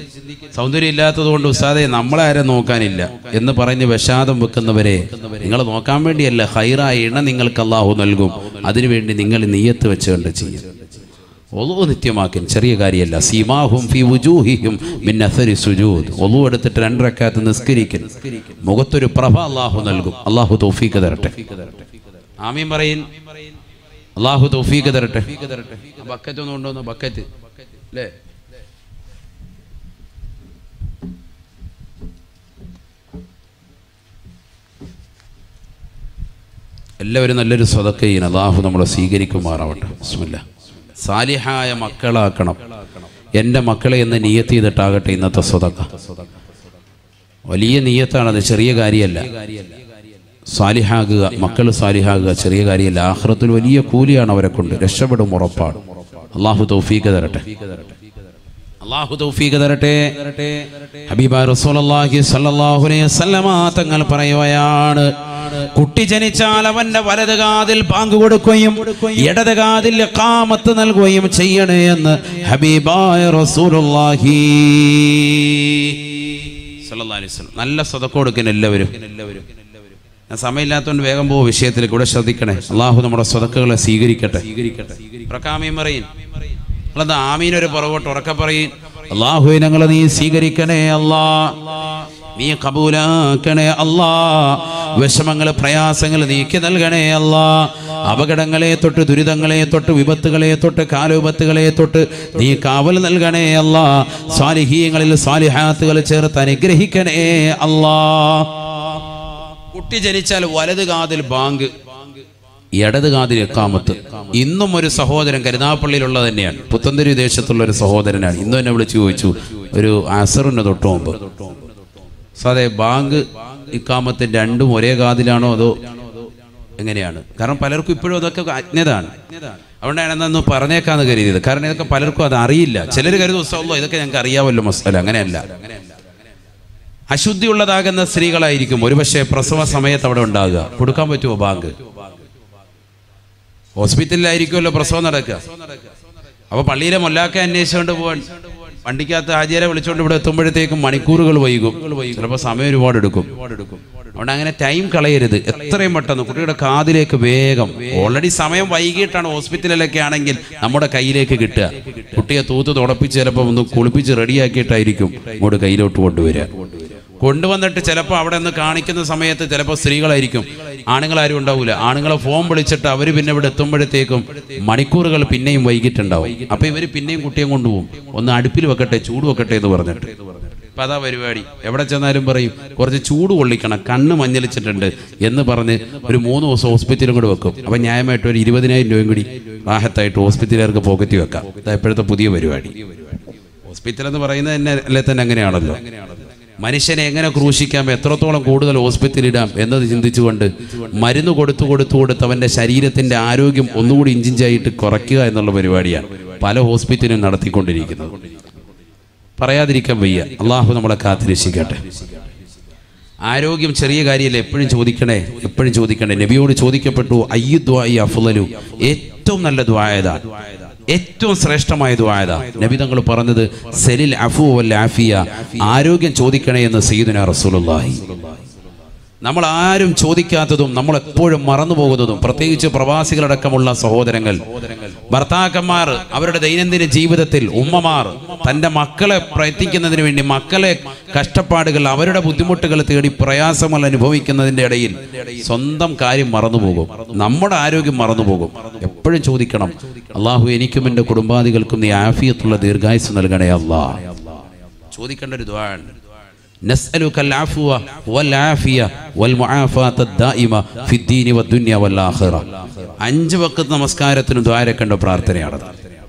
സൗന്ദര്യം ഇല്ലാത്തത് കൊണ്ട് ഉസ്താദെ നമ്മളെ ആരും നോക്കാനില്ല എന്ന് പറഞ്ഞ് വിഷാദം വെക്കുന്നവരെ നിങ്ങൾ നോക്കാൻ വേണ്ടിയല്ല, ഖൈറായ ഇണ നിങ്ങൾക്ക് അല്ലാഹു നൽകും. അതിനുവേണ്ടി നിങ്ങൾ നിയ്യത്ത് വെച്ചുകൊണ്ട് ചെയ്യും. ഒളു നിത്യമാക്കൻ ചെറിയ കാര്യമല്ല. സീമാഹും ഫി വുജൂഹിഹിം മിൻ അസരി സുജൂദ്. ഒളു എടുത്തിട്ട് 2 റക്അത്ത് നിസ്കരിക്കൽ, മുഖത്തൊരു പ്രഭ അല്ലാഹു നൽകും. അല്ലാഹു തൗഫീഖ് തരട്ടെ. ആമീൻ പറയിൻ. അല്ലാഹു തൗഫീഖ് തരട്ടെ. ബക്കറ്റ് ഒന്നും ഉണ്ടോന്ന്? ബക്കറ്റ് അല്ലേ? എല്ലാവരും നല്ലൊരു സദഖ ചെയ്യണം. അല്ലാഹു നമ്മളെ സ്വീകരിക്കുമാറാവട്ടെ. ബിസ്മില്ലാ. സാലിഹായ മക്കളാക്കണം. എൻ്റെ മക്കളെ എന്ന് നിയ്യത്ത് ചെയ്തിട്ടാകട്ടെ ഇന്നത്തെ സദഖ. വലിയ നിയ്യത്താണത്, ചെറിയ കാര്യമല്ല. സാലിഹാകുക, മക്കൾ സാലിഹാകുക ചെറിയ കാര്യമല്ല. ആഖിറത്തിൽ വലിയ കൂലിയാണ് അവരെ കൊണ്ട്, രക്ഷപ്പെടും ഉറപ്പാണ്. അല്ലാഹു തൗഫീഖ് തരട്ടെ. അല്ലാഹു തൗഫീഖ് തരട്ടെ. ഹബീബായ റസൂലുള്ളാഹി സ്വല്ലല്ലാഹു അലൈഹി വസല്ലമ തങ്ങൾ പറയുകയാണ്, കുട്ടി ജനിച്ചാൽ അവന്റെ വലത് കാതിൽ ബാങ്ക് കൊടുക്കുകയും ഇടത് കാതിൽ ഇഖാമത്ത് നൽകുകയും ചെയ്യണേ എന്ന് ഹബീബായ റസൂലുള്ളാഹി സ്വല്ലല്ലാഹു അലൈഹി വസല്ലം. നല്ല സദഖ കൊടുക്കുന്ന എല്ലാവരും. ഞാൻ സമയമില്ലാത്തതുകൊണ്ട് വേഗം പോകും വിഷയത്തിലേക്ക്. ഇവിടെ ശ്രദ്ധിക്കണേ. അല്ലാഹു നമ്മുടെ സദഖകളെ സ്വീകരിക്കട്ടെ. പ്രകാമീൻ പറയും. നിങ്ങളത് ആമീനൊരു പുറകോട്ട് ഉറക്കെ പറയും. അല്ലാഹുവേ ഞങ്ങളെ നീ സ്വീകരിക്കണേ അല്ലാ, നീ കബൂലാക്കണേ അല്ലാ. വിഷമങ്ങള് പ്രയാസങ്ങൾ നീക്കി നൽകണേ അല്ലാ. അപകടങ്ങളെ തൊട്ട്, ദുരിതങ്ങളെ തൊട്ട്, വിപത്തുകളെ തൊട്ട്, കാലുവിപത്തുകളെ തൊട്ട് നീ കാവൽ നൽകണേ അല്ലാ. സ്വാലിഹീങ്ങളിൽ സ്വാലിഹാത്തുകൾ ചേർത്ത് അനുഗ്രഹിക്കണേ അല്ലാ. കുട്ടി ജനിച്ചാൽ വലത് കാതിൽ ബാങ്ക്, ഇടത് കാതിൽ ഇഖാമത്ത്. ഇന്നും ഒരു സഹോദരൻ കരുനാഗപ്പള്ളിയിലുള്ള തന്നെയാണ്, പുത്തൻതുരുത്തി ദേശത്തുള്ള ഒരു സഹോദരനാണ്. ഇന്നും എന്നെ വിളിച്ചു ചോദിച്ചു, ഒരു അസറിന് തൊട്ട് മുമ്പ്, സാറേ ബാങ്ക് ഇഖാമത്ത് രണ്ടും ഒരേ കാതിലാണോ അതോ എങ്ങനെയാണ്? കാരണം പലർക്കും ഇപ്പോഴും അതൊക്കെ അജ്ഞതാണ്. അതുകൊണ്ടാണ് എന്നൊന്ന് പറഞ്ഞേക്കാന്ന് കരുതിയത്. കാരണം ഇതൊക്കെ പലർക്കും അത് അറിയില്ല. ചിലർ കരുതും ഉസ്താദ് ഇതൊക്കെ ഞങ്ങൾക്ക് അറിയാമല്ലോ മസ്അല. അങ്ങനെയല്ല. അശുദ്ധിയുള്ളതാകുന്ന സ്ത്രീകളായിരിക്കും ഒരുപക്ഷെ പ്രസവ സമയത്ത് അവിടെ ഉണ്ടാകുക. കൊടുക്കാൻ പറ്റുമോ ബാങ്ക്? ഹോസ്പിറ്റലിലായിരിക്കുമല്ലോ പ്രസവം നടക്കുക. അപ്പൊ പള്ളിയിലെ മൊല്ലാക്ക അന്വേഷിച്ചുകൊണ്ട് പോവാൻ വണ്ടിക്കകത്ത് ഹാജിയെ വിളിച്ചുകൊണ്ട് ഇവിടെ എത്തുമ്പോഴത്തേക്കും മണിക്കൂറുകൾ വൈകും, ചിലപ്പോൾ സമയം ഒരുപാട് എടുക്കും. അതുകൊണ്ട് അങ്ങനെ ടൈം കളയരുത്. എത്രയും പെട്ടെന്ന് കുട്ടിയുടെ കാതിലേക്ക് വേഗം, ഓൾറെഡി സമയം വൈകിട്ടാണ് ഹോസ്പിറ്റലിലൊക്കെ ആണെങ്കിൽ നമ്മുടെ കയ്യിലേക്ക് കിട്ടുക. കുട്ടിയെ തൂത്ത് തുടപ്പിച്ച് ചിലപ്പോൾ ഒന്ന് കുളിപ്പിച്ച് റെഡിയാക്കിയിട്ടായിരിക്കും ഇങ്ങോട്ട് കയ്യിലോട്ട് കൊണ്ടുവരിക. കൊണ്ടുവന്നിട്ട് ചിലപ്പോൾ അവിടെ നിന്ന് കാണിക്കുന്ന സമയത്ത് ചിലപ്പോൾ സ്ത്രീകളായിരിക്കും, ആണുങ്ങളാരും ഉണ്ടാവില്ല. ആണുങ്ങളെ ഫോൺ വിളിച്ചിട്ട് അവർ പിന്നെ ഇവിടെ എത്തുമ്പോഴത്തേക്കും മണിക്കൂറുകൾ പിന്നെയും വൈകിട്ടുണ്ടാവും. അപ്പൊ ഇവർ പിന്നെയും കുട്ടിയെ കൊണ്ടുപോകും. ഒന്ന് അടുപ്പിൽ വെക്കട്ടെ, ചൂട് വെക്കട്ടെ എന്ന് പറഞ്ഞിട്ട്. അപ്പൊ അതാ പരിപാടി. എവിടെ ചെന്നാലും പറയും കുറച്ച് ചൂട് കൊള്ളിക്കണം, കണ്ണ് മഞ്ഞളിച്ചിട്ടുണ്ട് എന്ന് പറഞ്ഞ് ഒരു 3 ദിവസം ഹോസ്പിറ്റലും കൂടെ വെക്കും. അപ്പൊ ന്യായമായിട്ട് ഒരു 20,000 രൂപയും കൂടി റാഹത്തായിട്ട് ഹോസ്പിറ്റലുകാർക്ക് പോക്കറ്റ് വെക്കാം. ഇതാ ഇപ്പോഴത്തെ പുതിയ പരിപാടി. ഹോസ്പിറ്റൽ എന്ന് പറയുന്നത് തന്നെ അല്ലേ തന്നെ അങ്ങനെയാണല്ലോ. മനുഷ്യനെ എങ്ങനെ ക്രൂശിക്കാം, എത്രത്തോളം കൂടുതൽ ഹോസ്പിറ്റലിടാം എന്നത് ചിന്തിച്ചുകൊണ്ട് മരുന്ന് കൊടുത്ത് അവൻ്റെ ശരീരത്തിൻ്റെ ആരോഗ്യം ഒന്നുകൂടി ഇഞ്ചിഞ്ചായിട്ട് കുറയ്ക്കുക എന്നുള്ള പരിപാടിയാണ് പല ഹോസ്പിറ്റലും നടത്തിക്കൊണ്ടിരിക്കുന്നത്. പറയാതിരിക്കാൻ വയ്യ. അള്ളാഹു നമ്മളെ കാത്തിരക്ഷിക്കട്ടെ. ആരോഗ്യം ചെറിയ കാര്യമല്ല, എപ്പോഴും ചോദിക്കണേ. നബിയോട് ചോദിക്കപ്പെട്ടു, അയ്യു ദുആഇ അഫ്ളലു, ഏറ്റവും നല്ല ദുആ ഏതാണ്, ഏറ്റവും ശ്രേഷ്ഠമായ ദുആ ഏതാ? നബി തങ്ങൾ പറഞ്ഞത് സലിൽ അഫു വൽ ആഫിയ, ആരോഗ്യം ചോദിക്കണേ എന്ന് സയ്യിദുനാ റസൂലുള്ളാഹി. നമ്മൾ ആരും ചോദിക്കാത്തതും നമ്മൾ എപ്പോഴും മറന്നു പോകുന്നതും, പ്രത്യേകിച്ച് പ്രവാസികളടക്കമുള്ള സഹോദരങ്ങൾ, ഭർത്താക്കന്മാർ അവരുടെ ദൈനംദിന ജീവിതത്തിൽ, ഉമ്മമാർ തൻ്റെ മക്കളെ പ്രയത്നിക്കുന്നതിന് വേണ്ടി മക്കളെ കഷ്ടപ്പാടുകൾ, അവരുടെ ബുദ്ധിമുട്ടുകൾ തേടി പ്രയാസങ്ങൾ അനുഭവിക്കുന്നതിൻ്റെ ഇടയിൽ സ്വന്തം കാര്യം മറന്നുപോകും, നമ്മുടെ ആരോഗ്യം മറന്നുപോകും. എപ്പോഴും ചോദിക്കണം, അള്ളാഹു എനിക്കും എൻ്റെ കുടുംബാദികൾക്കും നീ ആഫിയത്തുള്ള ദീർഘായുസ് നൽകണേ അല്ലാ. ചോദിക്കേണ്ട ഒരു ദുആ ആണ്. നസ്അലുക അൽഅഫ്വ വൽ ആഫിയ വൽ മുആഫാത ദായിമ ഫിദ്ദീനി വദ്ദുനിയ വൽ ആഖിറ. 5 വഖത്ത് നമസ്കാരത്തിന് ദുആ രക്കേണ്ട പ്രാർത്ഥനയാണത്.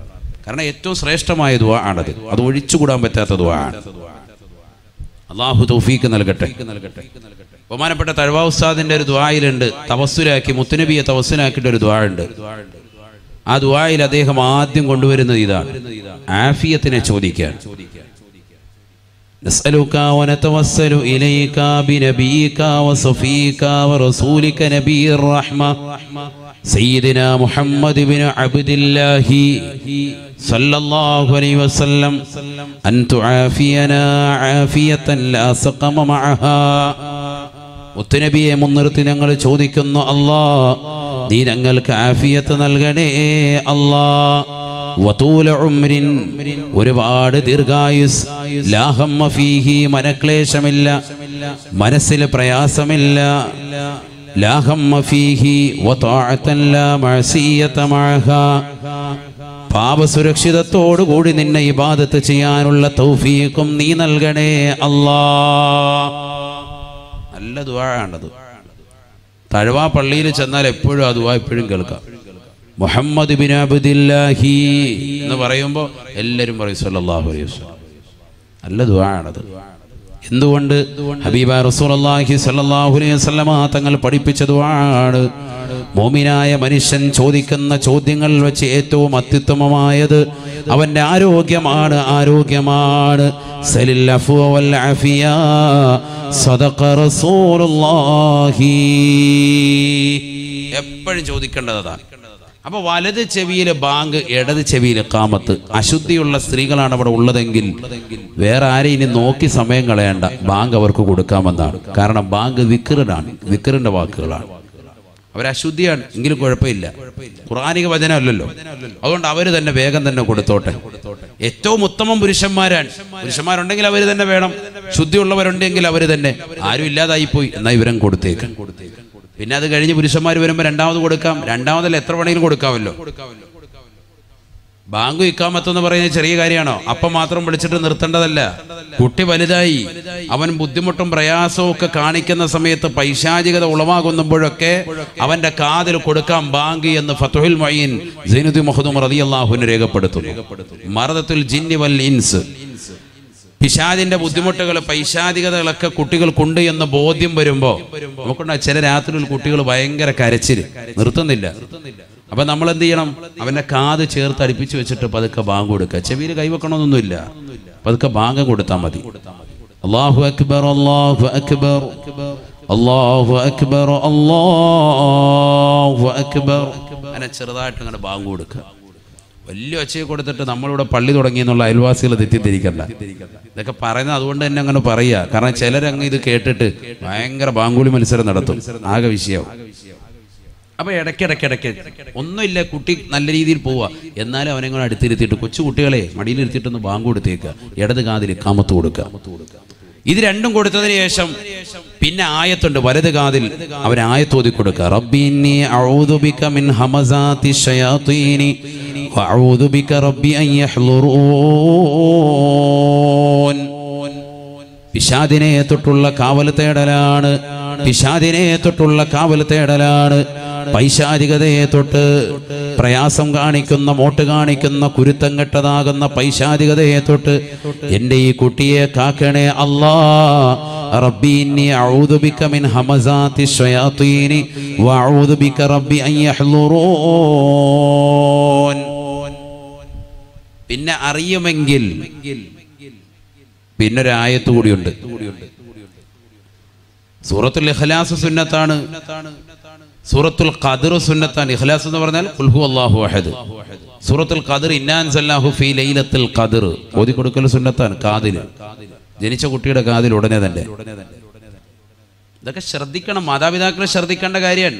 കാരണം ഏറ്റവും ശ്രേഷ്ഠമായ ദുആ ആണത്. അത് ഒഴിച്ചുകൂടാൻ പറ്റാത്ത ദുആ ആണ്. അല്ലാഹു തൗഫീഖ് നൽകട്ടെ. ബഹുമാനപ്പെട്ട തഴവ ഉസ്താദിന്റെ ഒരു ദുആയിലുണ്ട്, തവസ്സുലാക്കി മുത്തുനബിയെ തവസ്സുലാക്കിയിട്ട് ഒരു ദുആ ഉണ്ട്. ആ ദുആയിൽ അദ്ദേഹം ആദ്യം കൊണ്ടുവരുന്നത് ഇതാണ്, ആഫിയത്തിനെ ചോദിക്കാൻ. نسألك ونتوسل إليك بنبيك وصفيك ورسولك نبي الرحمة സയ്യിദിനാ മുഹമ്മദ് ഇബ്നു അബ്ദില്ലാഹി സല്ലല്ലാഹു അലൈഹി വസല്ലം അൻ തുആഫിയനാ ആഫിയതൻ ലാ സഖമ മഅഹാ. മുത്തുനബിയെ മുൻനിർത്തി ഞങ്ങൾ ചോദിക്കുന്നു, അല്ലാഹ് നീ ഞങ്ങൾക്ക് ആഫിയത്ത് നൽകണേ അല്ലാഹ്. വതൂല ഉംരിൻ, ഒരുപാട് ദീർഘായുസ്, ലാ ഹമ്മ ഫീഹി, മനക്ലേശമില്ല, മനസ്സിൽ പ്രയാസമില്ല, ലാ ഹമ്മ ഫീഹി വതഅതൻ ലാ മഅസിയത മഅഹാ, പാപസുരക്ഷിതത്തോടുകൂടി നിന്നെ ഇബാദത്ത് ചെയ്യാനുള്ള തൗഫീഖും നീ നൽകണേ അല്ലാഹ്. നല്ല ദുആ ആണത്. തഴവ പള്ളിയിൽ ചെന്നാൽ എപ്പോഴും ആ ദുആ എപ്പോഴും കേൾക്കാം. മുഹമ്മദ് ബിൻ അബ്ദില്ലാഹി എന്ന് പറയുമ്പോൾ എല്ലാവരും പറയും സല്ലല്ലാഹു അലൈഹി വസല്ലം. നല്ല ദുആ ആണത്. എന്തുകൊണ്ട്? ഹബീബായ റസൂലുള്ളാഹി സ്വല്ലല്ലാഹു അലൈഹി വസല്ലമ തങ്ങൾ പഠിപ്പിച്ച ദുആണ്. മുഅ്മിനായ മനുഷ്യൻ ചോദിക്കുന്ന ചോദ്യങ്ങൾ വെച്ച് ഏറ്റവും അത്യുത്തമമായത് അവന്റെ ആരോഗ്യമാണ്. സലിൽ അഫ്വ വൽ അഫിയ സദഖ റസൂലുള്ളാഹി. എപ്പോഴും ചോദിക്കേണ്ടതാണ്. അപ്പൊ വലത് ചെവിയിൽ ബാങ്ക്, ഇടത് ചെവിയിൽ ഇഖാമത്ത്. അശുദ്ധിയുള്ള സ്ത്രീകളാണ് അവിടെ ഉള്ളതെങ്കിൽ വേറെ ആരെയും ഇനി നോക്കി സമയം കളയണ്ട, ബാങ്ക് അവർക്ക് കൊടുക്കാമെന്നാണ്. കാരണം ബാങ്ക് വിക്റിനാണ്, വിക്റിന്റെ വാക്കുകളാണ്. അവരശുദ്ധിയാണ് എങ്കിലും കുഴപ്പമില്ല, ഖുർആനിക വചനമല്ലല്ലോ. അതുകൊണ്ട് അവർ തന്നെ വേഗം തന്നെ കൊടുത്തോട്ടെ. ഏറ്റവും ഉത്തമം പുരുഷന്മാരുണ്ടെങ്കിൽ അവർ തന്നെ വേണം. ശുദ്ധിയുള്ളവരുണ്ടെങ്കിൽ അവർ തന്നെ. ആരും ഇല്ലാതായിപ്പോയി എന്നാൽ ഇവരും കൊടുത്തേക്ക്. പിന്നെ അത് കഴിഞ്ഞ് പുരുഷന്മാർ വരുമ്പോൾ രണ്ടാമത് കൊടുക്കാം. രണ്ടാമതല്ല, എത്ര വേണമെങ്കിലും കൊടുക്കാമല്ലോ. ബാങ്ക് ഇഖാമത്ത് പറയുന്നത് ചെറിയ കാര്യമാണോ? അപ്പം മാത്രം വിളിച്ചിട്ട് നിർത്തേണ്ടതല്ല. കുട്ടി വലുതായി, അവൻ ബുദ്ധിമുട്ടും പ്രയാസവും ഒക്കെ കാണിക്കുന്ന സമയത്ത്, പൈശാചികത ഉളവാകുമ്പോഴൊക്കെ അവന്റെ കാതിൽ കൊടുക്കാം ബാങ്ക് എന്ന് ഫത്ഹുൽ മുഈൻ സൈനുദ്ദീൻ മഖ്ദൂം റളിയല്ലാഹു അൻഹു രേഖപ്പെടുത്തുന്നു. മറദത്തുൽ ജിന്നി വൽ ഇൻസ്, പിശാചിന്റെ ബുദ്ധിമുട്ടുകൾ, പൈശാചികതകളൊക്കെ കുട്ടികൾക്കുണ്ട് എന്ന് ബോധ്യം വരുമ്പോൾ നമുക്കുണ്ടാ ചില രാത്രിയിൽ കുട്ടികൾ ഭയങ്കര കരച്ചില് നിർത്തുന്നില്ല. അപ്പൊ നമ്മൾ എന്ത് ചെയ്യണം? അവന്റെ കാത് ചേർത്ത് അടുപ്പിച്ച് വെച്ചിട്ട് പതുക്കെ ബാങ്ക് കൊടുക്കുക. ചെവിയിൽ കൈവെക്കണമെന്നൊന്നുമില്ല, പതുക്കെ ബാങ്ക് കൊടുത്താൽ മതി. അല്ലാഹു അക്ബർ, അല്ലാഹു അക്ബർ, അല്ലാഹു അക്ബർ, അല്ലാഹു അക്ബർ. അങ്ങനെ ചെറുതായിട്ട് അങ്ങനെ ബാങ്ക് കൊടുക്കുക. വലിയ ഒച്ചയെ കൊടുത്തിട്ട് നമ്മളിവിടെ പള്ളി തുടങ്ങി എന്നുള്ള അയൽവാസികൾ തെറ്റിദ്ധരിക്കണ്ട. ഇതൊക്കെ പറയുന്നത് അതുകൊണ്ട് തന്നെ അങ്ങനെ പറയുക. കാരണം ചിലരങ്ങ് ഇത് കേട്ടിട്ട് ഭയങ്കര ബാങ്കുളി മത്സരം നടത്തും, ആകെ വിഷയവും. അപ്പൊ ഇടയ്ക്കിടയ്ക്ക് ഒന്നുമില്ല, കുട്ടി നല്ല രീതിയിൽ പോവുക, എന്നാലും അവനെ കൂടെ അടുത്തിരുത്തിയിട്ട്, കൊച്ചു കുട്ടികളെ മടിയിലിരുത്തിയിട്ടൊന്ന് ബാങ്ക് കൊടുത്തേക്കുക, ഇടത് കാതിൽ ഇഖാമത്ത് കൊടുക്കുക. ഇത് രണ്ടും കൊടുത്തതിന് ശേഷം പിന്നെ ആയത്തുണ്ട്, വലത് കാതിൽ അവർ ആയത്ത് ഓതി കൊടുക്കുക. റബ്ബി ഇന്നി അഊദു ബിക മിൻ ഹമസാതി ശയാതീനി വഅഊദു ബിക റബ്ബി അൻ യഹ്ളുറൂൻ. പിശാചിനെ തൊട്ടുള്ള കാവൽ തേടലാണ്, പിശാചിനെ തൊട്ടുള്ള കാവൽ തേടലാണ്. പൈശാചികതയെ തൊട്ട് പ്രയാസം കാണിക്കുന്ന, മോട്ട് കാണിക്കുന്ന, കുരുത്തം കെട്ടതാകുന്ന പൈശാചികതയെ തൊട്ട് എൻ്റെ ഈ കുട്ടിയെ കാക്കണേ അല്ലാഹ്. റബ്ബി ഇന്നി അഊദു ബിക മിൻ ഹമസാതി ശയാതീനി വഅഊദു ബിക റബ്ബി അൻ യഹ്ളുറൂൻ. പിന്നെ അറിയുമെങ്കിൽ പിന്നൊരായത്ത് കൂടിയുണ്ട്. സൂറത്തുൽ ഇഖ്ലാസ് സുന്നത്താണ്, സൂറത്തുൽ ഖദ്ർ സുന്നത്താണ്. ഇഖ്ലാസ് എന്ന് പറഞ്ഞാൽ ഖുൽ ഹുവല്ലാഹു അഹദ്. സൂറത്തുൽ ഖദ്ർ ഇന്നാ അൻസൽനാഹു ഫീ ലൈലത്തുൽ ഖദ്ർ ഓതി കൊടുക്കൽ സുന്നത്താണ്. കാതിൽ, ജനിച്ച കുട്ടിയുടെ കാതിൽ ഉടനെ തന്നെ. ഇതൊക്കെ ശ്രദ്ധിക്കണം, മാതാപിതാക്കൾ ശ്രദ്ധിക്കേണ്ട കാര്യമാണ്.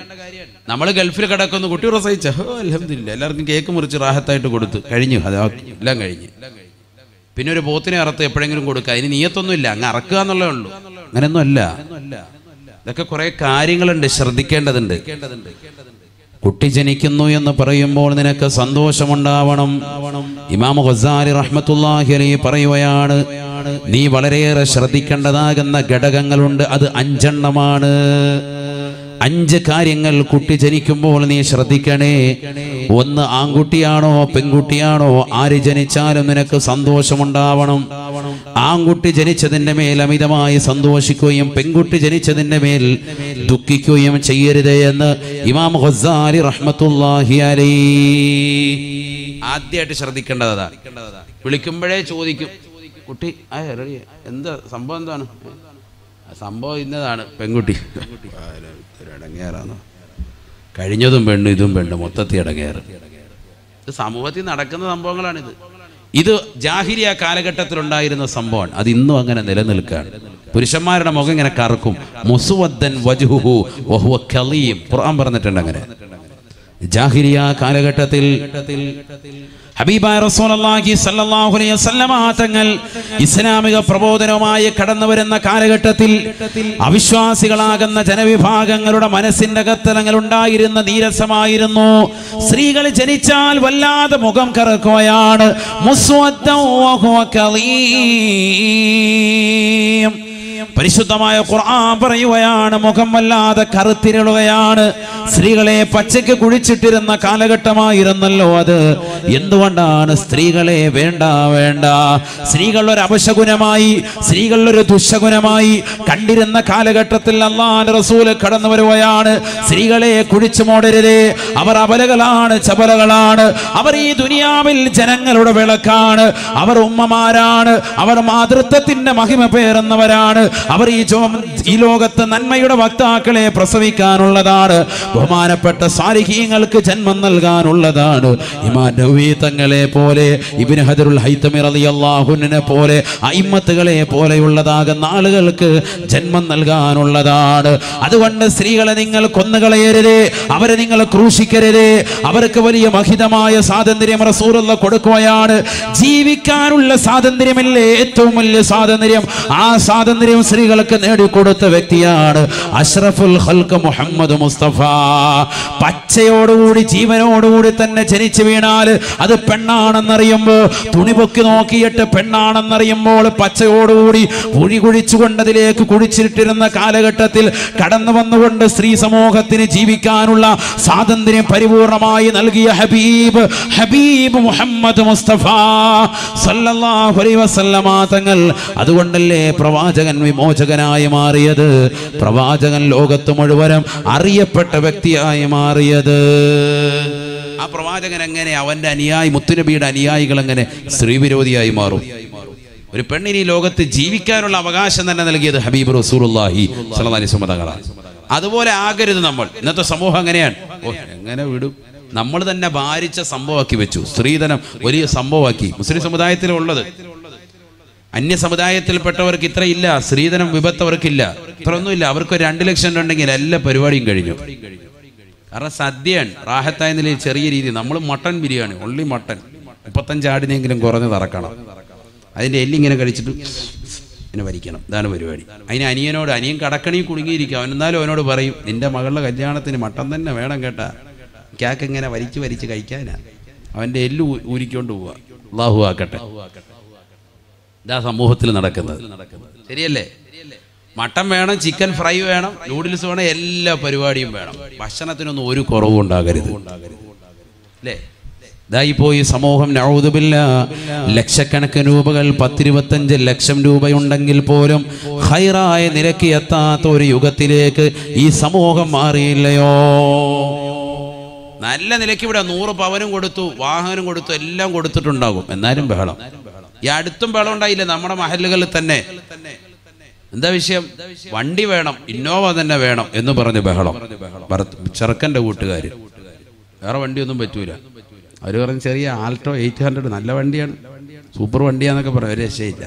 നമ്മൾ ഗൾഫിൽ കിടക്കുന്നു, കുട്ടി പ്രസവിച്ച അൽഹംദുലില്ലാ എല്ലാവർക്കും കേക്ക് മുറിച്ച് റാഹത്തായിട്ട് കൊടുത്തു, കഴിഞ്ഞു, എല്ലാം കഴിഞ്ഞു. പിന്നെ ഒരു പോത്തിനെ അറുത്ത് എപ്പോഴെങ്കിലും കൊടുക്കുക, അതിന് നിയത്തൊന്നുമില്ല, അങ്ങ് അറക്കുക എന്നുള്ളതേ ഉള്ളൂ. അങ്ങനെയൊന്നും അല്ല. ഇതൊക്കെ കുറെ കാര്യങ്ങളുണ്ട്, ശ്രദ്ധിക്കേണ്ടതുണ്ട്. കുട്ടി ജനിക്കുന്നു എന്ന് പറയുമ്പോൾ നിനക്ക് സന്തോഷമുണ്ടാവണം. ഇമാം ഗസാലി റഹ്മത്തുള്ളാഹി അലൈഹി പറയുകയാണ്, നീ വളരെയേറെ ശ്രദ്ധിക്കേണ്ടതാകുന്ന ഘടകങ്ങളുണ്ട്. അത് 5 എണ്ണമാണ്. 5 കാര്യങ്ങൾ കുട്ടി ജനിക്കുമ്പോൾ നീ ശ്രദ്ധിക്കണേ. ഒന്ന്, ആൺകുട്ടിയാണോ പെൺകുട്ടിയാണോ, ആര് ജനിച്ചാലും നിനക്ക് സന്തോഷമുണ്ടാവണം. ആൺകുട്ടി ജനിച്ചതിന്റെ മേൽ അമിതമായി സന്തോഷിക്കുകയും പെൺകുട്ടി ജനിച്ചതിന്റെ മേൽ ദുഃഖിക്കുകയും ചെയ്യരുത് എന്ന് ഇമാം ഗസാലി റഹ്മത്തുള്ളാഹി അലൈഹി ആദ്യമായിട്ട് ശ്രദ്ധിക്കേണ്ടതാ. വിളിക്കുമ്പോഴേ ചോദിക്കും, കുട്ടി എന്താ സംഭവം, എന്താണ് സംഭവം? ഇന്നതാണ് പെൺകുട്ടി. ഇടങ്ങേറാണ്. കഴിഞ്ഞതും പെണ്ണ് ഇതും പെണ്ണ് മൊത്തത്തിൽ ഇടങ്ങേറ്. ഇത് സമൂഹത്തിൽ നടക്കുന്ന സംഭവങ്ങളാണിത്. ഇത് ജാഹിലിയ കാലഘട്ടത്തിലുണ്ടായിരുന്ന സംഭവമാണ്. അത് ഇന്നും അങ്ങനെ നിലനിൽക്കുകയാണ്. പുരുഷന്മാരുടെ മുഖം ഇങ്ങനെ കറുക്കും. മുസ്വദ്ദൻ വജ്ഹുഹു വഹുവ കലീം, ഖുർആൻ പറഞ്ഞിട്ടുണ്ട്. അങ്ങനെ ജാഹിലിയ കാലഘട്ടത്തിൽ ഹബീബായ റസൂലുള്ളാഹി സ്വല്ലല്ലാഹു അലൈഹി വസല്ലമ തങ്ങൾ ഇസ്ലാമിക പ്രബോധനവുമായി കടന്നു വരുന്ന കാലഘട്ടത്തിൽ അവിശ്വാസികളാകുന്ന ജനവിഭാഗങ്ങളുടെ മനസ്സിന്റെ അകത്തലങ്ങൾ ഉണ്ടായിരുന്ന നീരസമായിരുന്നു. സ്ത്രീകൾ ജനിച്ചാൽ വല്ലാതെ മുഖം കറുക്കുകയാണ്. മുസ്വദ്ദൻ വഹുവ കലീം. പരിശുദ്ധമായ ഖുർആൻ പറയുകയാണ്, മുഖം വല്ലാതെ കറുത്തിരളുകയാണ്. സ്ത്രീകളെ പച്ചയ്ക്ക് കുഴിച്ചിട്ടിരുന്ന കാലഘട്ടമായിരുന്നല്ലോ അത്. എന്തുകൊണ്ടാണ് സ്ത്രീകളെ വേണ്ട വേണ്ട, സ്ത്രീകൾ ഒരു അപശകുനമായി, സ്ത്രീകൾ ഒരു ദുശകുനമായി കണ്ടിരുന്ന കാലഘട്ടത്തിൽ അല്ലാഹുവിന്റെ റസൂൽ കടന്നു വരുകയാണ്. സ്ത്രീകളെ കുഴിച്ചു മൂടരുതേ, അവർ അബലകളാണ്, ചപലകളാണ്. അവർ ഈ ദുനിയാവിൽ ജനങ്ങളുടെ വിളക്കാണ്. അവർ ഉമ്മമാരാണ്, അവർ മാതൃത്വത്തിന്റെ മഹിമ പേറുന്നവരാണ്. അവർ ഈ ലോകത്ത് നന്മയുടെ വക്താക്കളെ പ്രസവിക്കാനുള്ളതാണ്. ബഹുമാനപ്പെട്ട സാലിഹീങ്ങൾക്ക് ജന്മം നൽകാനുള്ളതാണ്. ഇമാം നവവി തങ്ങളെ പോലെ, ഇബ്നു ഹജറുൽ ഹൈതമി റളിയല്ലാഹു അൻഹുവിനെ പോലെ, അയിമ്മത്തുകളെ പോലെയുള്ളതാകുന്ന ആളുകൾക്ക് ജന്മം നൽകാനുള്ളതാണ്. അതുകൊണ്ട് സ്ത്രീകളെ നിങ്ങൾ കൊന്നുകളയരുതേ, അവരെ നിങ്ങൾ ക്രൂശിക്കരുതേ. അവർക്ക് വലിയ മഹിതമായ സ്വാതന്ത്ര്യം റസൂലുള്ളാഹി കൊടുക്കുകയാണ്. ജീവിക്കാനുള്ള സ്വാതന്ത്ര്യമല്ലേ ഏറ്റവും വലിയ സ്വാതന്ത്ര്യം. ആ സ്വാതന്ത്ര്യം സ്ത്രീകൾക്ക് നേടിക്കൊടുത്ത വ്യക്തിയാണ് അഷ്റഫുൽ ഖൽഖ് മുഹമ്മദ് മുസ്തഫ. പച്ചയോടുകൂടി ജീവനോടുകൂടി തന്നെ ജനിച്ചു വീണാൽ അത് പെണ്ണാണെന്നറിയുമ്പോൾ, തുണി പൊക്കി നോക്കിയിട്ട് പെണ്ണാണെന്നറിയുമ്പോൾ പച്ചയോടുകൂടി കുഴി കുഴിച്ചുകൊണ്ടതിലേക്ക് കുഴിച്ചിട്ടിരുന്ന കാലഘട്ടത്തിൽ കടന്നു വന്നുകൊണ്ട് സ്ത്രീ സമൂഹത്തിന് ജീവിക്കാനുള്ള സ്വാതന്ത്ര്യം പരിപൂർണമായി നൽകിയ ഹബീബ് മുഹമ്മദ് മുസ്തഫ സല്ലല്ലാഹു അലൈഹി വസല്ലമ തങ്ങൾ. അതുകൊണ്ടല്ലേ പ്രവാചകൻ വിമോചകനായി മാറിയത്, പ്രവാചകൻ ലോകത്ത് മുഴുവനും അറിയപ്പെട്ട വ്യക്തിയായി മാറിയത്. ആ പ്രവാചകൻ എങ്ങനെ അവന്റെ അനുയായി, മുത്തുനബിയുടെ അനുയായികൾ എങ്ങനെ സ്ത്രീ വിരോധിയായി മാറും? ഒരു പെണ്ണിന് ഈ ലോകത്ത് ജീവിക്കാനുള്ള അവകാശം തന്നെ നൽകിയത് ഹബീബ് റസൂലുള്ളാഹി സ്വല്ലല്ലാഹി അലൈഹി വസല്ലം തങ്ങളാണ്. അതുപോലെ ആകരുത് നമ്മൾ. ഇന്നത്തെ സമൂഹം എങ്ങനെയാണ്? എങ്ങനെ വിടും? നമ്മൾ തന്നെ ഭാരിച്ച സംഭവമാക്കി വെച്ചു. സ്ത്രീധനം വലിയ സംഭവമാക്കി. മുസ്ലിം സമുദായത്തിലുള്ളത്. അന്യ സമുദായത്തിൽപ്പെട്ടവർക്ക് ഇത്ര ഇല്ല, സ്ത്രീധനം വിപത്തവർക്കില്ല, ഇത്ര ഒന്നുമില്ല. അവർക്ക് 2 ലക്ഷം ഉണ്ടെങ്കിൽ എല്ലാ പരിപാടിയും കഴിഞ്ഞു. കാരണം സദ്യയാണ് റാഹത്തായ നിലയിൽ ചെറിയ രീതി. നമ്മൾ മട്ടൻ ബിരിയാണി, ഒള്ളി മട്ടൻ 35 ആടിനെങ്കിലും കുറഞ്ഞ് തറക്കണം. അതിൻ്റെ എല്ലിങ്ങനെ കഴിച്ചിട്ട് ഇങ്ങനെ വരിക്കണം. ഇതാണ് പരിപാടി. അതിന് അനിയൻ കടക്കണി കുടുങ്ങിയിരിക്കും. അവൻ എന്നാലും അവനോട് പറയും, നിന്റെ മകളുടെ കല്യാണത്തിന് മട്ടൻ തന്നെ വേണം കേട്ടാ, ക്യാക്ക് ഇങ്ങനെ വലിച്ച് കഴിക്കാനാ. അവൻ്റെ എല്ല് ഊരിക്കൊണ്ട് പോവുക. അല്ലാഹു ആക്കട്ടെ. ഇതാ സമൂഹത്തിൽ നടക്കുന്നത്. ശരിയല്ലേ? മട്ടൻ വേണം, ചിക്കൻ ഫ്രൈ വേണം, നൂഡിൽസ് വേണം, എല്ലാ പരിപാടിയും വേണം. ഭക്ഷണത്തിനൊന്നും ഒരു കുറവും ഉണ്ടാകരുത്. അല്ലേ? ഇതായി പോയി സമൂഹം. നഊദു ബില്ലാഹ്. ലക്ഷക്കണക്കിന് രൂപകൾ, 10-25 ലക്ഷം രൂപയുണ്ടെങ്കിൽ പോലും ഖൈറായ നിരക്ക് എത്താത്ത ഒരു യുഗത്തിലേക്ക് ഈ സമൂഹം മാറിയില്ലയോ? നല്ല നിലയ്ക്ക് ഇവിടെ 100 പവനും കൊടുത്തു, വാഹനം കൊടുത്തു, എല്ലാം കൊടുത്തിട്ടുണ്ടാകും. എന്നാലും ബഹളം. ഈ അടുത്തും ബഹളം ഉണ്ടായില്ല നമ്മുടെ മഹല്ലുകളിൽ തന്നെ. എന്താ വിഷയം? വണ്ടി വേണം, ഇന്നോവ തന്നെ വേണം എന്ന് പറഞ്ഞ് ബഹളം. ചെറുക്കൻ്റെ കൂട്ടുകാർ വേറെ വണ്ടിയൊന്നും പറ്റൂല. അവർ പറഞ്ഞ് ചെറിയ ആൾട്ടോ 800 നല്ല വണ്ടിയാണ്, സൂപ്പർ വണ്ടിയാന്നൊക്കെ പറയും. ഒരു രക്ഷയില്ല.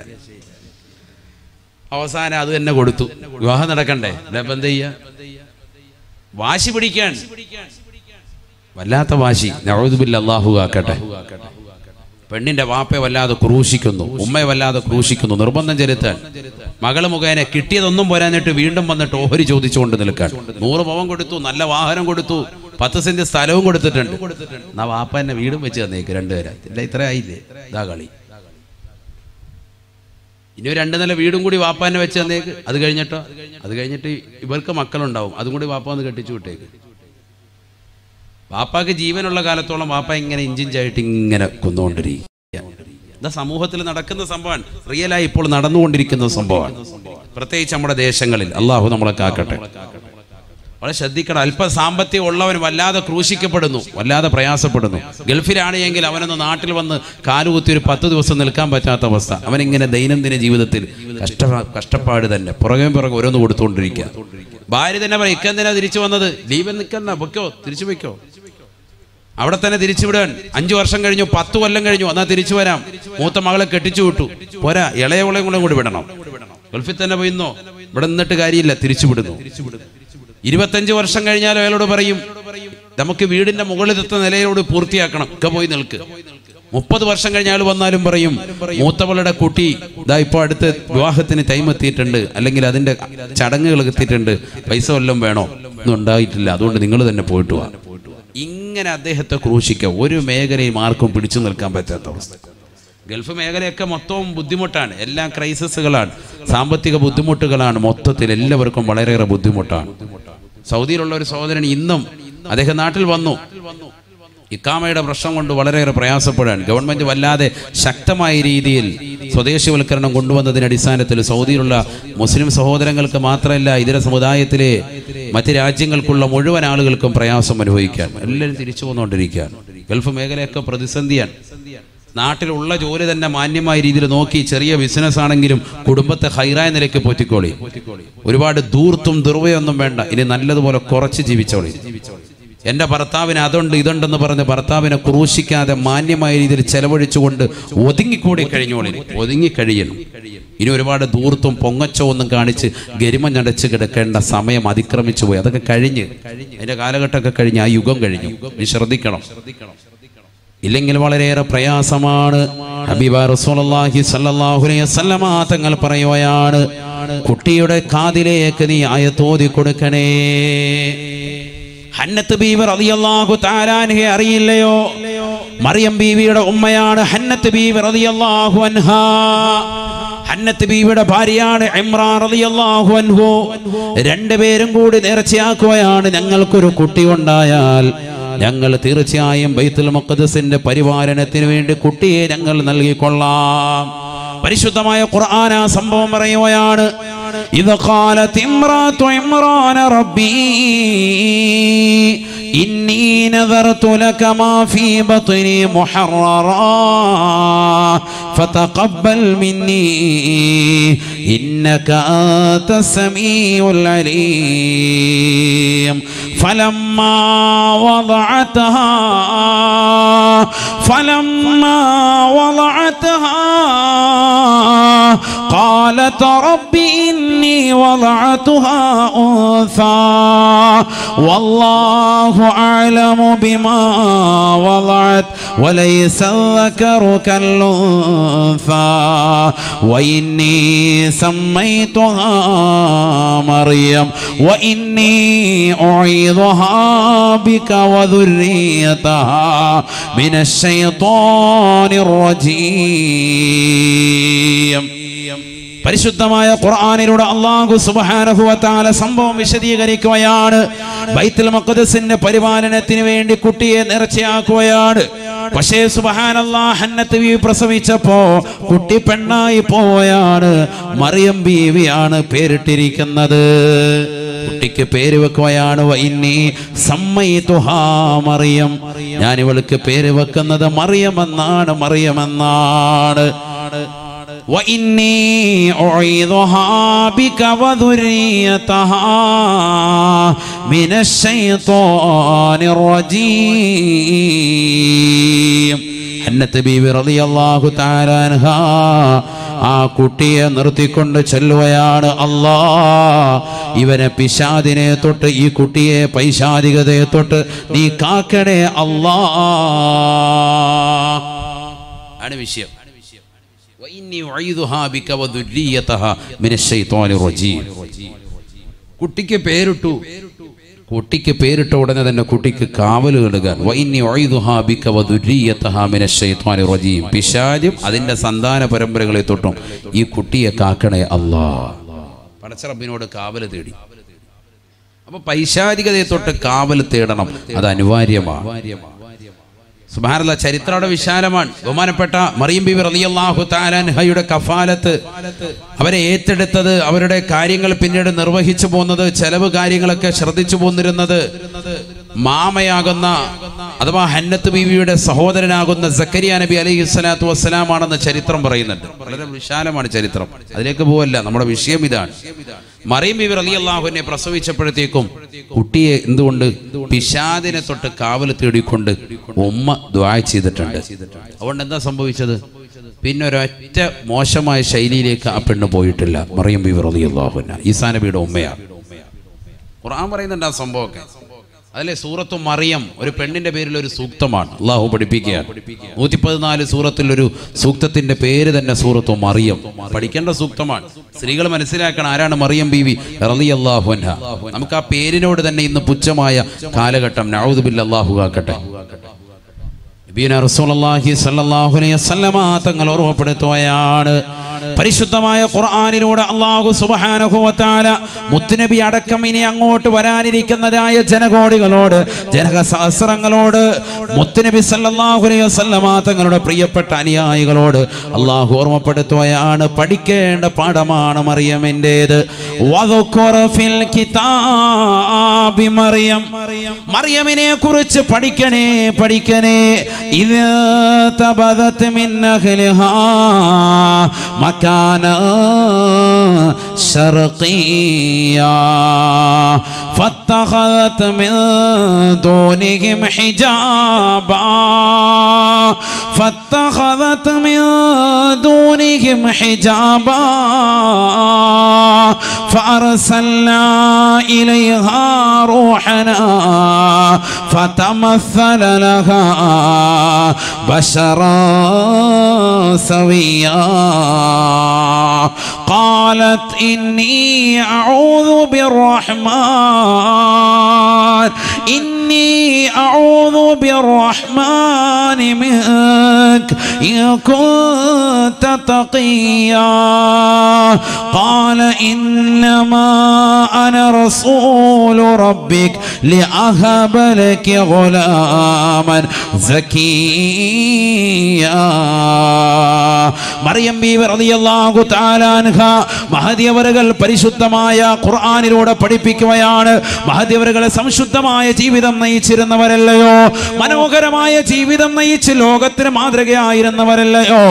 അവസാനം അത് തന്നെ കൊടുത്തു. വിവാഹം നടക്കണ്ടേ? ഇപ്പം എന്ത് ചെയ്യാ? വാശി പിടിക്കാൻ, വല്ലാത്ത വാശി. നഊദു ബില്ലാഹ്. അല്ലാഹു ആക്കട്ടെ. പെണ്ണിന്റെ വാപ്പയെ വല്ലാതെ ക്രൂശിക്കുന്നു, ഉമ്മയെ വല്ലാതെ ക്രൂശിക്കുന്നു, നിർബന്ധം ചെലുത്താൻ. മകള് മുഖേന കിട്ടിയതൊന്നും പോരാഞ്ഞിട്ട് വീണ്ടും വന്നിട്ട് ഓഹരി ചോദിച്ചുകൊണ്ട് നിൽക്കാൻ. 100 പവൻ കൊടുത്തു, നല്ല വാഹനം കൊടുത്തു, 10 സെന്റ് സ്ഥലവും കൊടുത്തിട്ടുണ്ട്. എന്നാ വാപ്പ എന്നെ വീടും വെച്ച് തന്നേക്ക് 2 പേരാ. ഇല്ല, ഇത്ര ആയില്ലേ? ഇതാ കളി. ഇനി 2 നില വീടും കൂടി വാപ്പ എന്നെ വെച്ച് തന്നേക്ക്. അത് കഴിഞ്ഞിട്ട് ഇവർക്ക് മക്കളുണ്ടാവും, അതും കൂടി വാപ്പ വന്ന് കെട്ടിച്ചു വിട്ടേക്ക്. വാപ്പാക്ക് ജീവനുള്ള കാലത്തോളം വാപ്പ ഇങ്ങനെ ഇഞ്ചിഞ്ചായിട്ട് ഇങ്ങനെ കൊന്നുകൊണ്ടിരിക്കുക. ഇതാ സമൂഹത്തിൽ നടക്കുന്ന സംഭവമാണ്. റിയലായി ഇപ്പോൾ നടന്നുകൊണ്ടിരിക്കുന്ന സംഭവമാണ്. പ്രത്യേകിച്ച് നമ്മുടെ ദേശങ്ങളിൽ. അള്ളാഹു നമ്മളെ കാക്കട്ടെ. വളരെ ശ്രദ്ധിക്കണം. അല്പ സാമ്പത്തികം ഉള്ളവൻ വല്ലാതെ ക്രൂശിക്കപ്പെടുന്നു, വല്ലാതെ പ്രയാസപ്പെടുന്നു. ഗൾഫിലാണെങ്കിൽ അവനൊന്ന് നാട്ടിൽ വന്ന് കാലുകുത്തി ഒരു 10 ദിവസം നിൽക്കാൻ പറ്റാത്ത അവസ്ഥ. അവനിങ്ങനെ ദൈനംദിന ജീവിതത്തിൽ കഷ്ടപ്പാട് തന്നെ, പുറകെ ഓരോന്ന് കൊടുത്തുകൊണ്ടിരിക്കുക. ഭാര്യ തന്നെ പറയും, ഇക്കെന്തിനാ തിരിച്ചു വന്നത്? ലീവ് നിൽക്കണ്ട, പൊയ്ക്കോ, തിരിച്ചു പൊയ്ക്കോ. അവിടെ തന്നെ തിരിച്ചു വിടാൻ. 5 വർഷം കഴിഞ്ഞു, 10 കൊല്ലം കഴിഞ്ഞു, എന്നാൽ തിരിച്ചു വരാം. മൂത്ത മകളെ കെട്ടിച്ചു വിട്ടു, പോരാ, ഇളയവളെയും കൂടെ വിടണം. ഗൾഫിൽ തന്നെ പോയിന്നോ, ഇവിടെ നിന്നിട്ട് കാര്യമില്ല, തിരിച്ചു വിടുന്നു. 25 വർഷം കഴിഞ്ഞാൽ അയാളോട് പറയും, നമുക്ക് വീടിന്റെ മുകളിലത്തെ നിലയിലോട് പൂർത്തിയാക്കണം, ഒക്കെ പോയി നിൽക്ക്. 30 വർഷം കഴിഞ്ഞ ആൾ വന്നാലും പറയും, മൂത്തവളുടെ കുട്ടി ഇതാ ഇപ്പോൾ അടുത്ത് വിവാഹത്തിന് ടൈം എത്തിയിട്ടുണ്ട്, അല്ലെങ്കിൽ അതിന്റെ ചടങ്ങുകൾ എത്തിയിട്ടുണ്ട്, പൈസ വല്ലതും വേണോ? ഒന്നും ഉണ്ടായിട്ടില്ല, അതുകൊണ്ട് നിങ്ങൾ തന്നെ പോയിട്ട് വാ. ഇങ്ങനെ അദ്ദേഹത്തെ ക്രൂശിക്കുക. ഒരു മേഖലയും ആർക്കും പിടിച്ചു നിൽക്കാൻ പറ്റാത്ത അവസ്ഥ. ഗൾഫ് മേഖലയൊക്കെ മൊത്തവും ബുദ്ധിമുട്ടാണ്, എല്ലാം ക്രൈസിസുകളാണ്, സാമ്പത്തിക ബുദ്ധിമുട്ടുകളാണ്, മൊത്തത്തിൽ എല്ലാവർക്കും വളരെയേറെ ബുദ്ധിമുട്ടാണ്. സൗദിയിലുള്ള ഒരു സഹോദരൻ ഇന്നും അദ്ദേഹം നാട്ടിൽ വന്നു, ഇക്കാമയുടെ പ്രശ്നം കൊണ്ട് വളരെയേറെ പ്രയാസപ്പെടാൻ ഗവൺമെന്റ് വല്ലാതെ ശക്തമായ രീതിയിൽ സ്വദേശിവൽക്കരണം കൊണ്ടുവന്നതിന്റെ അടിസ്ഥാനത്തിൽ സൗദിയിലുള്ള മുസ്ലിം സഹോദരങ്ങൾക്ക് മാത്രമല്ല ഇതര സമുദായത്തിലെ മറ്റ് രാജ്യങ്ങൾക്കുള്ള മുഴുവൻ ആളുകൾക്കും പ്രയാസം അനുഭവിക്കാൻ എല്ലാവരും തിരിച്ചു പോന്നുകൊണ്ടിരിക്കുകയാണ്. ഗൾഫ് മേഖലയൊക്കെ പ്രതിസന്ധിയാണ്. നാട്ടിലുള്ള ജോലി തന്നെ മാന്യമായ രീതിയിൽ നോക്കി ചെറിയ ബിസിനസ് ആണെങ്കിലും കുടുംബത്തെ ഹൈറായ നിലയ്ക്ക് പോറ്റിക്കോളി. ഒരുപാട് ദൂർത്തും ദുർവയൊന്നും വേണ്ട, ഇനി നല്ലതുപോലെ കുറച്ച് ജീവിച്ചോളി. എൻ്റെ ഭർത്താവിന് അതുണ്ട് ഇതുണ്ടെന്ന് പറഞ്ഞ് ഭർത്താവിനെ ക്രൂശിക്കാതെ മാന്യമായ രീതിയിൽ ചെലവഴിച്ചുകൊണ്ട് ഒതുങ്ങിക്കൂടി കഴിഞ്ഞോളി. ഒതുങ്ങിക്കഴിയണം. ഇനി ഒരുപാട് ദൂർത്തും പൊങ്ങച്ചോ ഒന്നും കാണിച്ച് ഗരിമഞ്ഞടച്ച് കിടക്കേണ്ട സമയം അതിക്രമിച്ചു പോയി. അതൊക്കെ കഴിഞ്ഞ്, അതിൻ്റെ കാലഘട്ടമൊക്കെ കഴിഞ്ഞ്, ആ യുഗം കഴിഞ്ഞു. നീ ശ്രദ്ധിക്കണം, ഇല്ലെങ്കിൽ വളരെയേറെ പ്രയാസമാണ്. ഹബീബ റസൂലുള്ളാഹി സ്വല്ലല്ലാഹു അലൈഹി വസല്ലമ തങ്ങൾ പറയുകയാണ്, കുട്ടിയുടെ കാതിലേക്ക് നീ ആയത്തോതി കൊടുക്കണേ. ഹന്നത്ത് ബീവി റളിയല്ലാഹു തആല അൻഹയെ അറിയില്ലയോ? മറിയം ബീവിയുടെ ഉമ്മയാണ് ഹന്നത്ത് ബീവി റളിയല്ലാഹു അൻഹാ. ഹന്നത്ത് ബീവിയുടെ ഭാര്യയാണ് ഇമ്രാൻ റളിയല്ലാഹു അൻഹു. രണ്ടുപേരും കൂടി നേർച്ചയാക്കുകയാണ്, ഞങ്ങൾക്കൊരു കുട്ടി ഉണ്ടായാൽ ഞങ്ങൾ തീർച്ചയായും ബൈത്തുൽ മുഖദ്ദസിന്റെ പരിപാലനത്തിന് വേണ്ടി കുട്ടിയെ ഞങ്ങൾ നൽകിക്കൊള്ളാം. പരിശുദ്ധമായ ഖുർആൻ ആ സംഭവം പറയുകയാണ്, ഇദ ഖാലത് ഇംറാതു ഇമ്രാൻ റബ്ബി ഇന്നി നദർതു ലക മാ ഫീ ബത്നി മുഹററാ ഫതഖബ്ബൽ മിന്നി ഇന്നക അൻതസ് സമീഉൽ അലീം. ഫലമ്മാ വദഅതഹാ قالت رب إني وضعتها أنثى والله أعلم بما وضعت وليس الذكر كالأنثى وإني سميتها مريم وإني أعيذها بك وذريتها من الشيطان الرجيم. പരിശുദ്ധമായ ഖുർആനിലൂടെ അല്ലാഹു സുബ്ഹാനഹു വ തആല സംഭവം വിശദീകരിക്കുകയാണ്. ബൈത്തുൽ മുഖദ്ദസിന്റെ പരിപാലനത്തിന് വേണ്ടി കുട്ടിയെ നേർച്ചയാക്കുകയാണ്. പക്ഷേ സുബ്ഹാനല്ലാഹ്, ഹന്നത്ത് ബീവി പ്രസവിച്ചപ്പോ കുട്ടി പെണ്ണായി പോവുകയാണ്. മറിയം ബീവിയാണ് പേരിട്ടിരിക്കുന്നത്. കുട്ടിക്ക് പേര് വെക്കുകയാണ് വഇന്നി സമ്മൈതുഹാ മറിയം. ഞാൻ ഇവൾക്ക് പേര് വെക്കുന്നത് മറിയം എന്നാണ്, മറിയം എന്നാണ്. وإني أعيذها بك وذريتها من الشيطان الرجيم. ഹന്നത്ത് ബീവി റളിയല്ലാഹു തആല അൻഹാ ആ കുട്ടിയെ നിർത്തിക്കൊണ്ട് ചൊല്ലുകയാണ്, അല്ലാ ഇവനെ പിശാചിനെ തൊട്ട്, ഈ കുട്ടിയെ പൈശാചികതയെ തൊട്ട് നീ കാക്കണേ അല്ലാ. ആണ് വിഷയം. കുട്ടിക്ക് പേരിട്ടു. കുട്ടിക്ക് പേരിട്ട ഉടനെ തന്നെ കുട്ടിക്ക് കാവല് കെടുകാൻ. പിശാചും അതിന്റെ സന്താന പരമ്പരകളെ തൊട്ടും ഈ കുട്ടിയെ കാക്കണേ അല്ലാ. പടച്ച റബ്ബിനോട് കാവല് തേടി. അപ്പൊ പൈശാചികതയെ തൊട്ട് കാവല് തേടണം, അത് അനിവാര്യമാണ്. സുബ്ഹാനല്ലാഹ്, ചരിത്രയുടെ വിശാലമാണ്. ബഹുമാനപ്പെട്ട മറിയം ബീവി റളിയല്ലാഹു തആല അൻഹയുടെ കഫാലത്ത്, അവരെ ഏറ്റെടുത്തത്, അവരുടെ കാര്യങ്ങൾ പിന്നീട് നിർവഹിച്ചു പോകുന്നത്, ചെലവ് കാര്യങ്ങളൊക്കെ ശ്രദ്ധിച്ചു പോന്നിരുന്നത് മാമയാകുന്ന അഥവാ ഹന്നത്ത് ബീവിയുടെ സഹോദരനാകുന്ന സക്കരിയ നബി അലൈഹി സ്വലാത്തു വസ്സലാമാണെന്ന് ചരിത്രം പറയുന്നുണ്ട്. വളരെ വിശാലമാണ് ചരിത്രം, അതിലേക്ക് പോവല്ല. നമ്മുടെ വിഷയം ഇതാണ്. മറിയം ബീവി റളിയല്ലാഹു അൻഹയെ പ്രസവിച്ചപ്പോഴത്തേക്കും കുട്ടിയെ എന്തുകൊണ്ട് പിശാചിനെ തൊട്ട് കാവൽ തേടിക്കൊണ്ട് ഉമ്മ ദുആ ചെയ്തിട്ടുണ്ട്. അതുകൊണ്ട് എന്താ സംഭവിച്ചത്? പിന്നെ ഒരൊറ്റ മോശമായ ശൈലിയിലേക്ക് ആ പെണ്ണ് പോയിട്ടില്ല. മറിയം ബീവി റളിയല്ലാഹു അൻഹ ഈസാ നബിയുടെ ഉമ്മയാണ്. ഖുർആൻ പറയുന്നുണ്ട് ആ സംഭവമൊക്കെ. അതിലെ സൂറത്തു മറിയം ഒരു പെണ്ണിന്റെ പേരിൽ ഒരു സൂക്തമാണ് അള്ളാഹു പഠിപ്പിക്കുകയാണ്. 114 സൂറത്തിൽ ഒരു സൂക്തത്തിന്റെ പേര് തന്നെ സൂറത്തു മറിയം. പഠിക്കേണ്ട സൂക്തമാണ്. സ്ത്രീകൾ മനസ്സിലാക്കണം ആരാണ് മറിയം ബീവി റളിയല്ലാഹു അൻഹ. നമുക്ക് ആ പേരിനോട് തന്നെ ഇന്ന് പുച്ഛമായ കാലഘട്ടം നഊദു ബില്ലാഹി അല്ലാഹു കാക്കട്ടെ. നബിയുനാ റസൂലുള്ളാഹി സ്വല്ലല്ലാഹു അലൈഹി വസല്ലമ തങ്ങൾ ഓർമ്മപ്പെടുത്തുകയാണ്, പരിശുദ്ധമായ ഖുർആനിലൂടെ അല്ലാഹു സുബ്ഹാനഹു വ തആല മുത്തുനബി അടക്കം ഇനി അങ്ങോട്ട് വരാനിരിക്കുന്നതായ ജനകോടികളോട്, ജനസഹസ്രങ്ങളോട്, മുത്തുനബി സല്ലല്ലാഹു അലൈഹി വസല്ലമ തങ്ങളുടെ പ്രിയപ്പെട്ട അനുയായികളോട് അല്ലാഹു ഓർമ്മപ്പെടുത്തുകയാണ്, പഠിക്കേണ്ട പാഠമാണ് മറിയമിൻ്റേത്. വദുകുർ ഫിൽ കിതാബി മറിയം, മറിയമിനെ കുറിച്ച് പഠിക്കണേ പഠിക്കണേ. ഇദ് തബദത് മിൻ അഹ്ലിഹാ മകാന ശർഖിയാ ഫത്തഖദത് മിൻ ദൂനിഹിം ഹിജാബാ فاتخذت من دونهم حجابا فأرسلنا إليها روحنا فتمثل لها بشرا سويا قالت إني أعوذ بالرحمن منك إن كنت تقيا قال إنما أنا رسول ربك لأهب لك غلاما زكيا. മറിയം ബീവി റളിയല്ലാഹു തആല അൻഹ മഹദി അവറുകൾ പരിശുദ്ധമായ ഖുർആനിലൂടെ പഠിപ്പിക്കുകയാണ്. മഹദി അവറുകളെ സംശുദ്ധമായ ജീവിതം നയിച്ചിരുന്നവരല്ലയോ, മനോഹരമായ ജീവിതം നയിച്ച് ലോകത്തിന് മാതൃകയായിരുന്നവരല്ലയോ.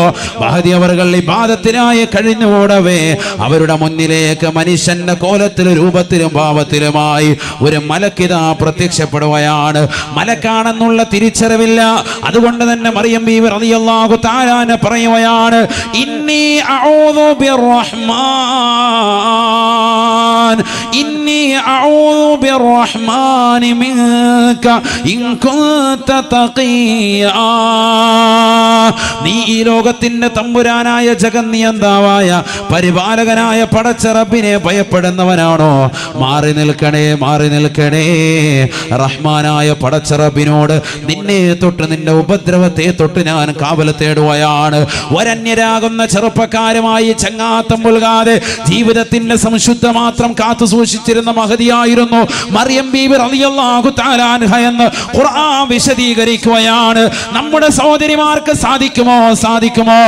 മഹദി അവറുകൾ ഇബാദത്തിനായി കഴിഞ്ഞുകൂടവേ അവരുടെ മുന്നിലേക്ക് മനുഷ്യന്റെ കോലത്തിലും രൂപത്തിലും ഭാവത്തിലുമായി ഒരു മലക്കിതാ പ്രത്യക്ഷപ്പെടുകയാണ്. മലക്കാണെന്നുള്ള തിരിച്ചറിവില്ല. അതുകൊണ്ട് തന്നെ മറിയം ബീവി റളിയല്ലാഹു തആല പറയുകയാണ്, ഇന്നി അഊദു ബിർറഹ്മാനി മിൻക ഇൻ കുൻത തഖിയാ. നീ ഈ ലോകത്തിന്റെ തമ്പുരാനായ ജഗന്നിയന്താവായ പരിപാലകനായ പടച്ച റബ്ബിനെ ഭയപ്പെടുന്നവനാണോ? മാറി നിൽക്കണേ, മാറി നിൽക്കണേ. റഹ്മാനായ പടച്ച റബ്ബിനോട് നിന്നെ തൊട്ട്, നിന്റെ ഉപദ്രവത്തെ തൊട്ട് ഞാൻ കാവൽ തേടുകയാണ്. വരന്യരാകുന്ന ചെറുപ്പക്കാരുമായി ചങ്ങാത്തം പുൽകാതെ ജീവിതത്തിന്റെ സംശുദ്ധ മാത്രം കാത്തു സൂക്ഷിച്ചിരുന്ന മഹദിയായിരുന്നു മറിയം ബീബി റളിയല്ലാഹു തആല അൻഹ എന്ന് ഖുർആൻ വിശദീകരിക്കുകയാണ്. നമ്മുടെ സഹോദരിമാർക്ക് സാധിക്കുമോ? സാധിക്കുമോ?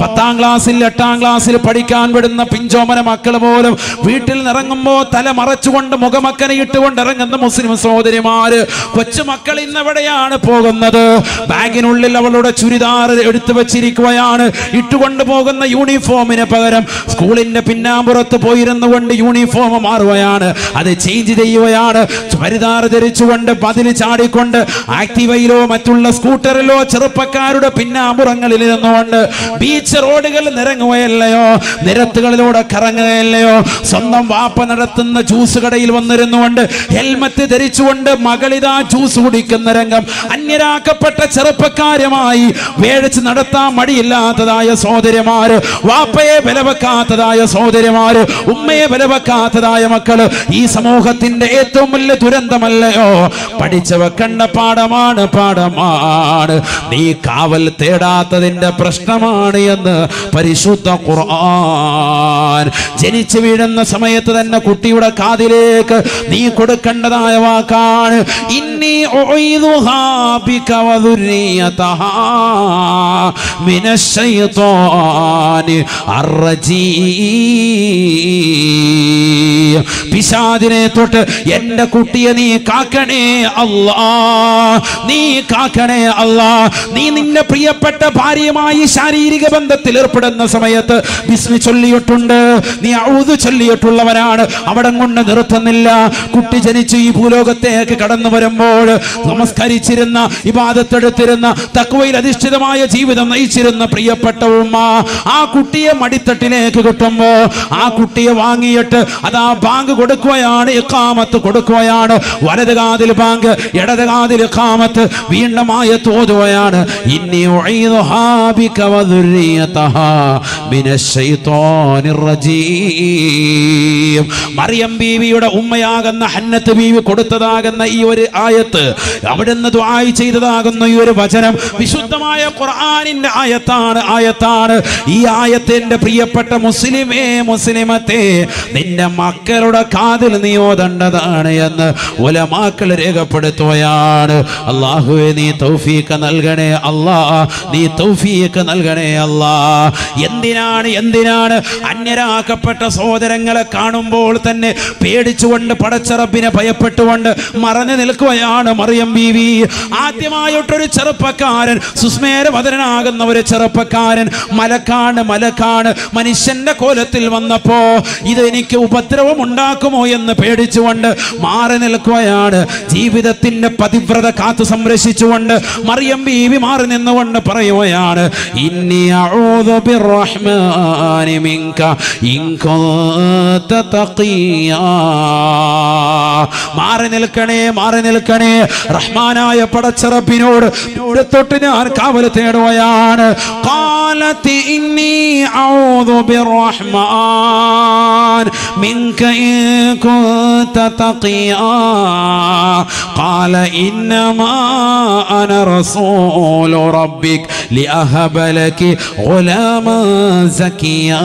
10ാം ക്ലാസ്സിൽ 8ാം ക്ലാസ്സിൽ പഠിക്കാൻ വിടുന്ന പിഞ്ചോമന മക്കൾ പോലും വീട്ടിൽ നിറങ്ങുമ്പോൾ തല മറച്ചുകൊണ്ട് മുഖമക്കനെ ഇട്ടുകൊണ്ട് ഇറങ്ങുന്ന മുസ്ലിം സഹോദരിമാര്, കൊച്ചുമക്കൾ ഇന്നെവിടെയാണ് പോകുന്നത്? ബാഗിനുള്ളിൽ അവളുടെ ചുരിദാർ എടുത്തു വെച്ചിരിക്കുകയാണ്. ഇട്ടുകൊണ്ട് പോകുന്ന യൂണിഫോമിന് പകരം സ്കൂളിന്റെ പിന്നാമ്പുറത്ത് പോയിരുന്നു കൊണ്ട് യൂണിഫോം മാറുകയാണ്, അത് ചേഞ്ച് ചെയ്യുകയാണ്. ചുരിദാർ ധരിച്ചുകൊണ്ട് പതിൽ ചാടിക്കൊണ്ട് ആക്റ്റീവയിലോ മറ്റുള്ള സ്കൂട്ടറിലോ ചെറുപ്പക്കാരുടെ പിന്നാമ്പുറങ്ങളിൽ ഇരുന്നുകൊണ്ട് ബീച്ച് റോഡുകൾ നിരങ്ങുകയല്ലയോ, നിരത്തുകളിലൂടെ കറങ്ങുകയല്ലയോ, സ്വന്തം വാപ്പ നടത്തുന്ന ജ്യൂസ് കടയിൽ വന്നിരുന്നുകൊണ്ട് ഹെൽമറ്റ് ധരിച്ചുകൊണ്ട് മകളിതാ ജ്യൂസ് കുടിക്കുന്ന രംഗം. അന്യരാക്കപ്പെട്ട ചെറുപ്പക്കാരുമായി വേടിച്ച് നടത്താൻ മടിയില്ലാത്തതായ സഹോദരിമാര്, വാപ്പയെ വിലവെക്കാത്തതായ സഹോദരിമാര്, ഉമ്മയെ വിലവെക്കാത്തതായ മക്കള്, ഈ സമൂഹത്തിന്റെ ഏറ്റവും വലിയ ദുരന്തമല്ലയോ? പഠിച്ചു വെക്കേണ്ട പാഠമാണ്, പാഠമാണ്. നീ കാവൽ തേടാത്തതിന്റെ പ്രശ്നമാണ് എന്ന് പരിശുദ്ധ ഖുർആൻ. ജനിച്ചു വീഴുന്ന സമയത്ത് തന്നെ കുട്ടിയുടെ കാതിലേക്ക് നീ കൊടുക്കേണ്ടതായ വാക്കാണ് ഇന്നി ഉഈദുഹാ ബിക വദുരിയതഹാ മിനശ്ശൈത്വാനി അർറജീം. പിശാചിനെ തൊട്ട് എന്റെ കുട്ടിയെ നീ കാക്കണേ അല്ലാ, നീ കാക്കണേ അല്ലാ. നീ നിന്റെ പ്രിയപ്പെട്ട ഭാര്യയുമായി ശാരീരിക ബന്ധത്തിൽ ഏർപ്പെടുന്ന സമയത്ത് ബിസ്മി ചൊല്ലിയിട്ടുണ്ട്, നീ ഔദു ചൊല്ലിയിട്ടുള്ളവരാണ്. അവിടെ കൊണ്ട് നിർത്തുന്നില്ല. കുട്ടി ജനിച്ച് ഈ ഭൂലോകത്തേക്ക് കടന്നു വരുമ്പോൾ നമസ്കരിച്ചിരുന്ന, ഇബാദത്തെടുത്തിരുന്ന, തഖ്വയിൽ അധിഷ്ഠിതമായ ജീവിതം നയിച്ചിരുന്ന പ്രിയപ്പെട്ട ഉമ്മ ആ കുട്ടിയെ മടിത്തട്ടിലേക്ക് കിട്ടുമ്പോ ആ കുട്ടിയെ വാങ്ങിയിട്ട് അതാ ബാങ്ക് കൊടുക്കുകയാണ്, ഇഖാമത്ത് കൊടുക്കുകയാണ്. വലത് കാതിൽ ബാങ്ക്, ഇടത് കാതിൽ ഇഖാമത്ത്. വീണ്ടും ആയത്ത് ഓതുകയാണ്, ഇന്നി ഉഈദുഹാ ബിക വദുർരിയതഹാ മിനശ്ശൈത്വാനിർ റജീം. മറിയം ബീവിയുടെ ഉമ്മയാകുന്ന ഹന്നത്ത് ബീവി കൊടുത്തതാകുന്ന ഈ ഒരു ആയത്ത്, അവിടുന്ന് ദുആ ചെയ്തതാകുന്ന ഈ ഒരു വചനം വിശുദ്ധമായ ഖുർആനിന്റെ ആയത്താണ്. ഈ ആയത്തിന്റെ പ്രിയപ്പെട്ട മുസ്ലിമേ, മുസ്ലിമത്തെ, നിന്റെ മക്കളുടെ കാതിൽ നീ ഓതേണ്ടതാണ് എന്ന് ഉലമാക്കൾ രേഖപ്പെടുത്തുകയാണ്. അല്ലാഹുവേ നീ തൗഫീഖ് നൽകണേ അല്ലാ, നീ തൗഫീഖ് നൽകണേ അല്ലാ. എന്തിനാണ് അന്യരാക്കപ്പെട്ട സഹോദരങ്ങളെ കാണുമ്പോൾ തന്നെ പേടിച്ചുകൊണ്ട് പടച്ചറബിനെ ഭയപ്പെട്ടുകൊണ്ട് മറഞ്ഞു നിൽക്കുകയാണ് മറിയം ബീവി. ആദ്യമായിട്ടൊരു ചെറുപ്പക്കാരൻ, സുസ്മേരവദനാകുന്ന ഒരു ചെറുപ്പക്കാരൻ മലക്കാണ് മനുഷ്യന്റെ കോലത്തിൽ വന്നപ്പോ ഇത് എനിക്ക് ഉപദ്രവം ഉണ്ടാക്കുമോ എന്ന് പേടിച്ചുകൊണ്ട് മാറി നിൽക്കുകയാണ്. ജീവിതത്തിന്റെ പതിവ്രത കാത്തു സംരക്ഷിച്ചുകൊണ്ട് മറിയം ബീവി മാറി നിന്നുകൊണ്ട് പറയുകയാണ്, ഇന്നി അഊദു ബിർറഹ്മാനി മിൻക ഇൻ കുൻത തഖിയാ. മാറി നിൽക്കണേ റഹ്മാനായ പടച്ചറബിനോട് തൊട്ട് ഞാൻ കാവൽ തേടുകയാണ്. ഖാലതി ഇന്നി അഊദു ബിർറഹ്മാൻ മിൻക ഇൻ കുൻത തഖിയാ. ഖാല ഇന്നമാ അന റസൂലു റബ്ബിക ലിഅഹബ ലകി ഗുലാമൻ സകിയാ.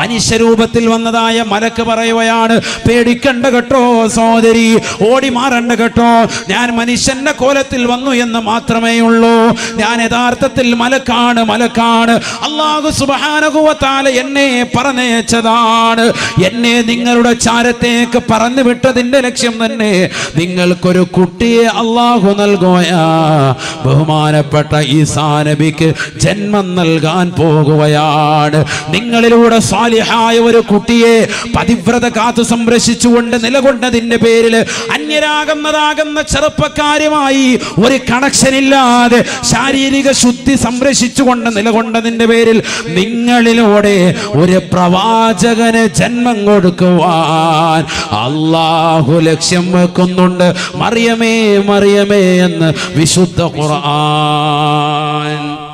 മനുഷ്യരൂപത്തിൽ വന്നതായ മലക്ക് പറയുകയാണ്, പേടിക്കണ്ട കേട്ടോ സഹോദരി, ഓടി മാറണ്ട കേട്ടോ. ഞാൻ മനുഷ്യന്റെ കോലത്തിൽ വന്നു എന്ന് മാത്രമേ ഉള്ളൂ. ഞാൻ യഥാർത്ഥത്തിൽ മലക്കാണ്. അല്ലാഹു സുബ്ഹാനഹു വ തആല എന്നെ പറഞ്ഞയച്ചതാണ്. എന്നെ നിങ്ങളുടെ ചാരത്തേക്ക് പറഞ്ഞു വിട്ടതിന്റെ ലക്ഷ്യം തന്നെ നിങ്ങൾക്കൊരു കുട്ടിയെ അല്ലാഹു നൽകുകയാ. ബഹുമാനപ്പെട്ട ഈസാ നബിക്ക് ജന്മം നൽകാൻ പോകുകയാണ്. നിങ്ങളിലൂടെ സാലിഹായ ഒരു കുട്ടിയെ പതിവ്രത കാത്തു സംരക്ഷിച്ചുകൊണ്ട് നിലകൊണ്ടതിന്റെ പേരിൽ അന്യരാകുന്നതാകുന്ന ചെറുപ്പക്കാരുമായി ഒരു കണക്ഷൻ ഇല്ലാതെ ശാരീരിക ശുദ്ധി സംരക്ഷിച്ചുകൊണ്ട് നിലകൊണ്ടതിന്റെ പേരിൽ നിങ്ങളിലൂടെ ഒരു പ്രവാചകന് ജന്മം കൊടുക്കുവാൻ അല്ലാഹു ലക്ഷ്യം വെക്കുന്നുണ്ട്. മറിയമേ എന്ന് വിശുദ്ധ ഖുർആൻ.